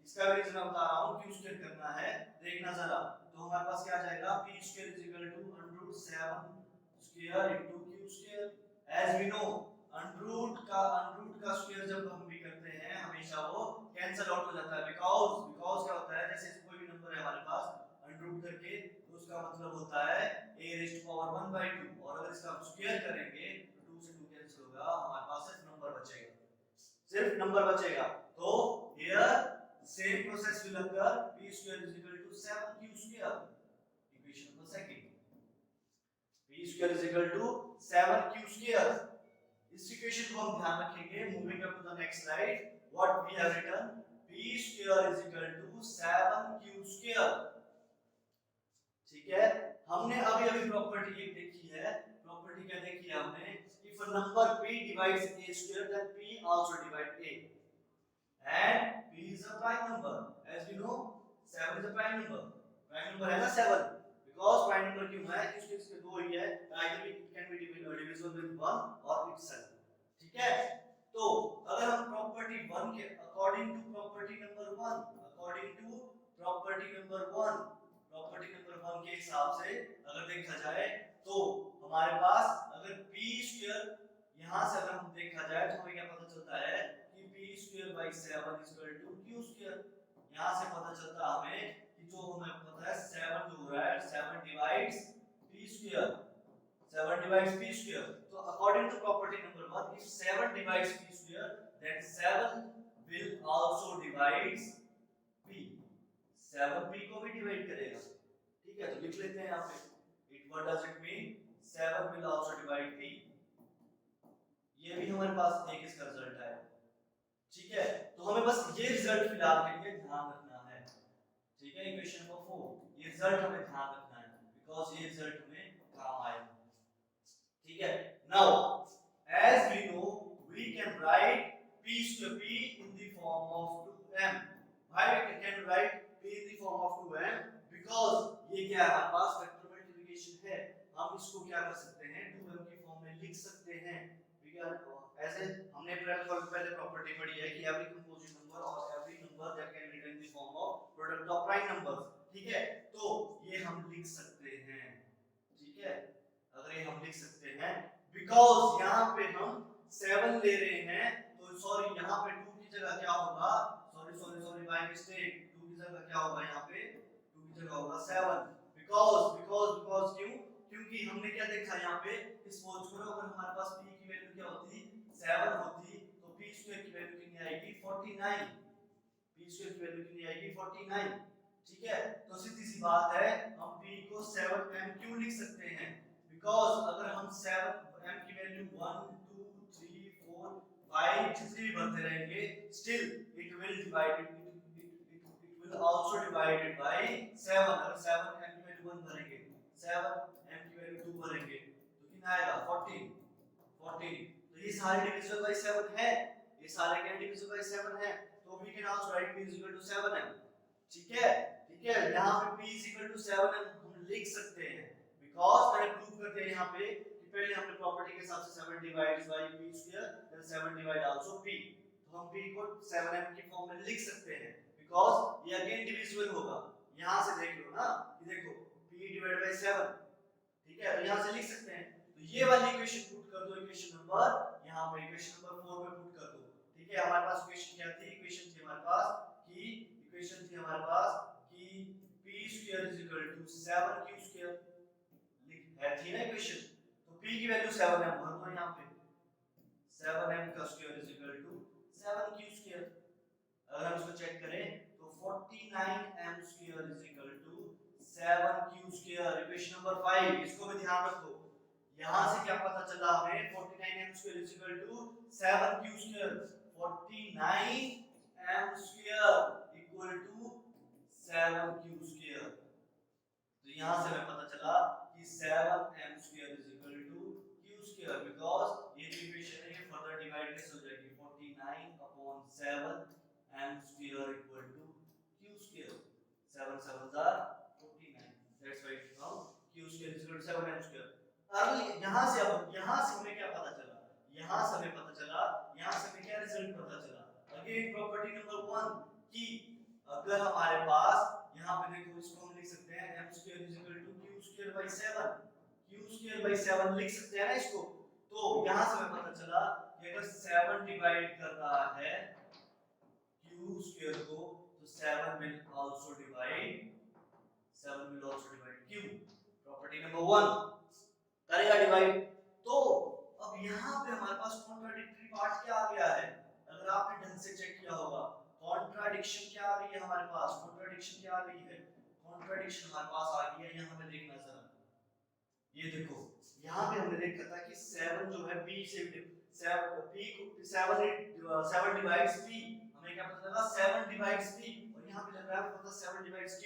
इसका भी रीजन बता रहा हूं क्यों स्क्वायर करना है, देखना जरा. तो हमारे पास क्या आ जाएगा, p square is equal to √7 square into q square. As we know under root का स्क्वायर जब हम भी करते हैं हमेशा वो कैंसिल आउट हो जाता है. बिकॉज़ क्या होता है, जैसे कोई भी नंबर है हमारे पास अंडरूट करके, तो उसका मतलब होता है a raised to power 1/2. और अगर इसका हम स्क्वायर करेंगे तो 2 से 2 कैंसिल होगा, हमारे पास सिर्फ नंबर बचेगा. तो here same process will occur, p square is equal to 7q square. Equation number second, p square is equal to 7q square. इस इक्वेशन को हम ध्यान रखेंगे. Moving up to the next slide, what we have written, p square is equal to 7q square. ठीक है, हमने अभी property एक देखी है. प्रॉपर्टी क्या देखी है हमने, if a number p divides a square then p also divide a, and p is a prime number. As we know 7 is a prime number. Prime number है ना 7, because prime number क्यों है, क्योंकि इसके दो ही है, either it can be divisible with 1 or itself. ठीक है, तो अगर हम प्रॉपर्टी 1 के अकॉर्डिंग टू प्रॉपर्टी नंबर 1 के हिसाब से अगर देखा जाए तो हमारे पास अगर p स्क्वायर यहां से अगर हम देखा जाए तो हमें क्या पता चलता है कि p square by 7 equal to q square. यहां से पता चलता हमें कि जो हमें पता है 7 जो हो रहा है 7 डिवाइड्स p स्क्वायर. तो according to property number 1, if 7 divides p square then 7 will also divides p. 7 p को भी डिवाइड करेगा। ठीक है, तो लिख लेते हैं यहाँ पे it what does it mean 7 will also divide p। ये भी हमारे पास एक इसका रिजल्ट आया। ठीक है, तो हमें बस ये रिजल्ट फिलहाल के लिए ध्यान रखना है। ठीक है, इक्वेशन नंबर 4 ये रिजल्ट हमें ध्यान रखना है बिकॉज़ ये रिजल्ट हमें काम आएगा। ठीक है, now as we know we can write p square p in the form of 2m। why we can write p in the form of 2m because ये क्या है, हमारे पास वेक्टर मल्टीप्लिकेशन है। हम इसको क्या कर सकते हैं, 2m की फॉर्म में लिख सकते हैं। ऐसे हमने पहले प्रॉपर्टी पढ़ी है कि एवरी कंपोजिट नंबर और every number that can be written in the form of product of prime numbers. ठीक है, तो ये हम लिख सकते हैं। ठीक है, अगर ये हम लिख सकते हैं बिकॉज़ यहाँ पे हम 7 ले रहे हैं, तो सॉरी यहाँ पे 2 की जगह क्या होगा, सॉरी बाय मिस्टेक 2 की जगह क्या होगा, यहाँ पे 2 की जगह होगा 7 बिकॉज़ क्यों, क्योंकि हमने क्या देखा यहाँ पे, सपोज करो अगर हमारे पास p की वैल्यू क्या होती 7 होती तो p स्क्वायर की वैल्यू कितनी आएगी 49। p स्क्वायर की वैल्यू कितनी आएगी 49। ठीक है, तो सीधी सी बात है हम p को 7m क्यों लिख सकते हैं, बिकॉज़ अगर हम 7m की वैल्यू 1 2 3 4 5 जितनी भी भरते रहेंगे still it will divided it will also divided by 7। अगर 7m की वैल्यू 1 भरेंगे, 7m की वैल्यू 2 भरेंगे तो कितना आएगा 14। तो ये सारे डिविजिबल बाय 7 है, ये सारे क्या डिविजिबल बाय 7 है, तो we can also write p is equal to 7m। ठीक है, यहाँ पे p is equal to 7m हम लिख सकते हैं बिकॉज़ मैंने प्रूव कर दिया यहाँ पे कि पहले हमने प्रॉपर्टी के हिसाब से 7 divides by p square then 7 divide also p, तो हम p को 7m की फॉर्म में लिख सकते हैं बिकॉज़ ये अगेन डिविजिबल होगा। यहाँ से देख लो ना कि देखो p डिवाइड बाय 7। ठीक है, तो यहाँ से लिख सकते हैं, तो ये वाली इक्वेशन पुट कर दो, इक्वेशन नंबर यहाँ पे इक्वेशन नंबर 4 में पुट कर दो। ठीक है, हमारे पास इक्वेशन क्या थी, इक्वेशन थी हमारे पास कि p square is equal to 7q square है थी ना इक्वेशन, तो p की वैल्यू 7m भर दो यहाँ पे, 7m का square is equal to 7q square. अगर हम इसको चेक करें तो 49m square is equal to 7q square. Equation number 5 इसको भी ध्यान रखो, यहां से क्या पता चला हमें 49m square is equal to 7q square. 49m square equal to 7q square, तो यहां से हमें पता चला कि 7m square is equal to q square because ये जो इक्वेशन है ये फर्दर डिवाइड कैसे हो जाएगी 49 upon 7m square equal to q square. 7 7s are 49, that's why it now q square is equal to 7m square. अब यहां से हमें क्या पता चला, यहां से हमें क्या रिजल्ट पता चला, अगेन प्रॉपर्टी नंबर 1 कि अगर हमारे पास यहाँ पे देखो इसको हम लिख सकते हैं m square is equal to q square by 7, q square by 7 लिख सकते हैं ना इसको, तो यहाँ से हमें पता चला कि अगर 7 डिवाइड कर रहा है q स्क्वायर को तो 7 will also divide q। Property number 1 करेगा डिवाइड, तो अब यहाँ पे हमारे पास कॉन्ट्राडिक्टरी पार्ट क्या आ गया है, अगर आपने ढंग से चेक किया होगा कॉन्ट्राडिक्शन क्या आ गई है हमारे पास, कॉन्ट्राडिक्शन हमारे पास आ गई है। यहाँ पे देखना जरा, ये देखो यहाँ पे हमने देखा था कि 7 जो है p से 7 डिवाइड्स p, हमें क्या पता चला 7 डिवाइड्स p, और यहाँ पे लग रहा है पता 7 डिवाइड्स q।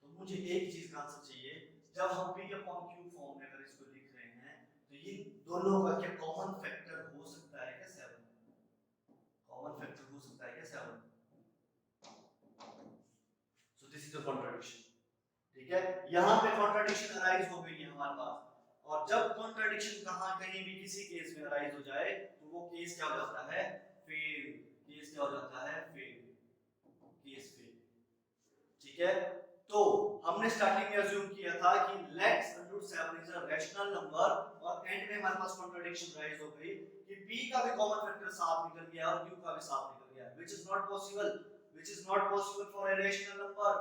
तो मुझे एक चीज का आंसर चाहिए, जब हम p अपॉन q फॉर्म में अगर इसको लिख रहे हैं तो ये दोनों का क्या कॉमन फैक्टर हो सकता है क्या 7? कॉमन फैक्टर हो सकता है क्या 7? So this is a contradiction. ठीक है, यहाँ पे कॉन्ट्रडिक्शन अराइज हो गई है हमारे पास, और जब कॉन्ट्रडिक्शन कहीं भी किसी केस में अराइज हो जाए तो वो केस क्या हो जाता है, फेल। केस क्या हो जाता है, फेल, केस फेल। ठीक है, तो हमने स्टार्टिंग में अज्यूम किया था कि let's under 7 is a rational number, और एंड में हमारे पास कॉन्ट्रडिक्शन राइज हो गई कि p का भी कॉमन फैक्टर साफ निकल गया और q का भी साफ निकल गया, which is not possible for a rational number.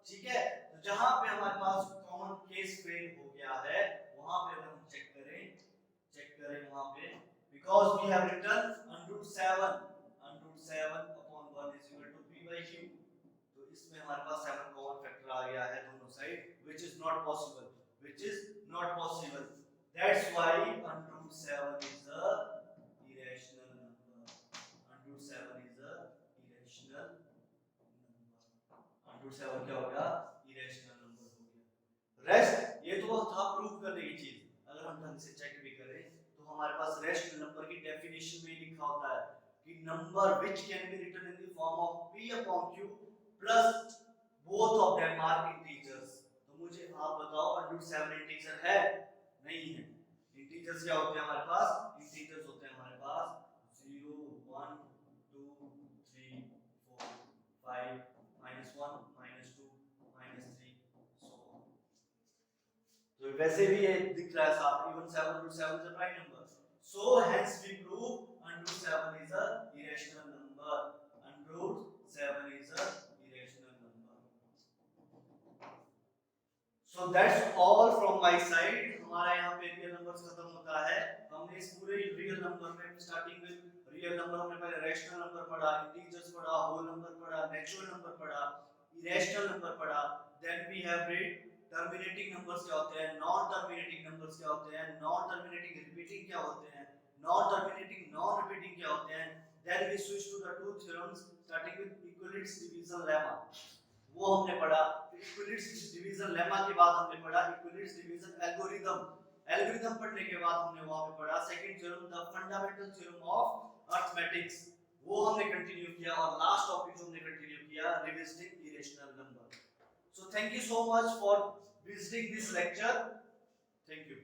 ठीक है, तो जहां पे हमारे पास कॉमन केस फेल हो गया है वहां पे अगर हम चेक करें वहां पे, because we have written under 7 upon 1 is equal to p by q, तो इसमें हमारे पास 7 कॉमन फैक्टर आ गया है दोनों side, which is not possible, which is not possible. That's why √7 is a irrational number. √7 is a irrational number. √7 क्या हो गया? Irrational number हो गया. रेस्ट ये तो था प्रूव करने की चीज. अगर हम ढंग से चेक भी करें तो हमारे पास रेशनल नंबर की डेफिनेशन में लिखा होता है कि number which can be written in the form of p upon q plus both of them are integers. तो मुझे आप बताओ √7 इंटीजर है? नहीं है. इंटीजर्स क्या होते हैं हमारे पास? इंटीजर्स होते हैं हमारे पास 0 1 2 3 4 5 -1 -2 -3 so on. तो वैसे भी ये दिख रहा है साफ, even 7 √7 is a prime number. So hence we prove √7 is a irrational number. √7 is a irrational number. So that's all from my side. हमारा यहाँ पे रियल नंबर्स खत्म होता है. हमने इस पूरे रियल नंबर में स्टार्टिंग में रियल नंबर हमने पहले रैशनल नंबर पढ़ा, इंटीजर्स पढ़ा, होल नंबर पढ़ा, नेचुरल नंबर पढ़ा, इरेशनल नंबर पढ़ा. Then we have read terminating numbers क्या होते हैं, नॉन टर्मिनेटिंग नंबर्स क्या होते हैं, नॉन टर्मिनेटिंग रिपीटिंग क्या होते हैं, नॉन टर्मिनेटिंग नॉन रिपीटिंग क्या होते हैं. Then we switch to the two theorems starting with equilibrium division lemma. वो हमने पढ़ा. इक्विलिब्रियम डिवीजन लेमा के बाद हमने पढ़ा इक्विलिब्रियम डिवीजन एल्गोरिथम. एल्गोरिथम पढ़ने के बाद हमने वहां पे पढ़ा second theorem the fundamental theorem of arithmetics. वो हमने कंटिन्यू किया और लास्ट टॉपिक जो हमने कंटिन्यू किया revisiting irrational number. So thank you so much for visiting this lecture. Thank you.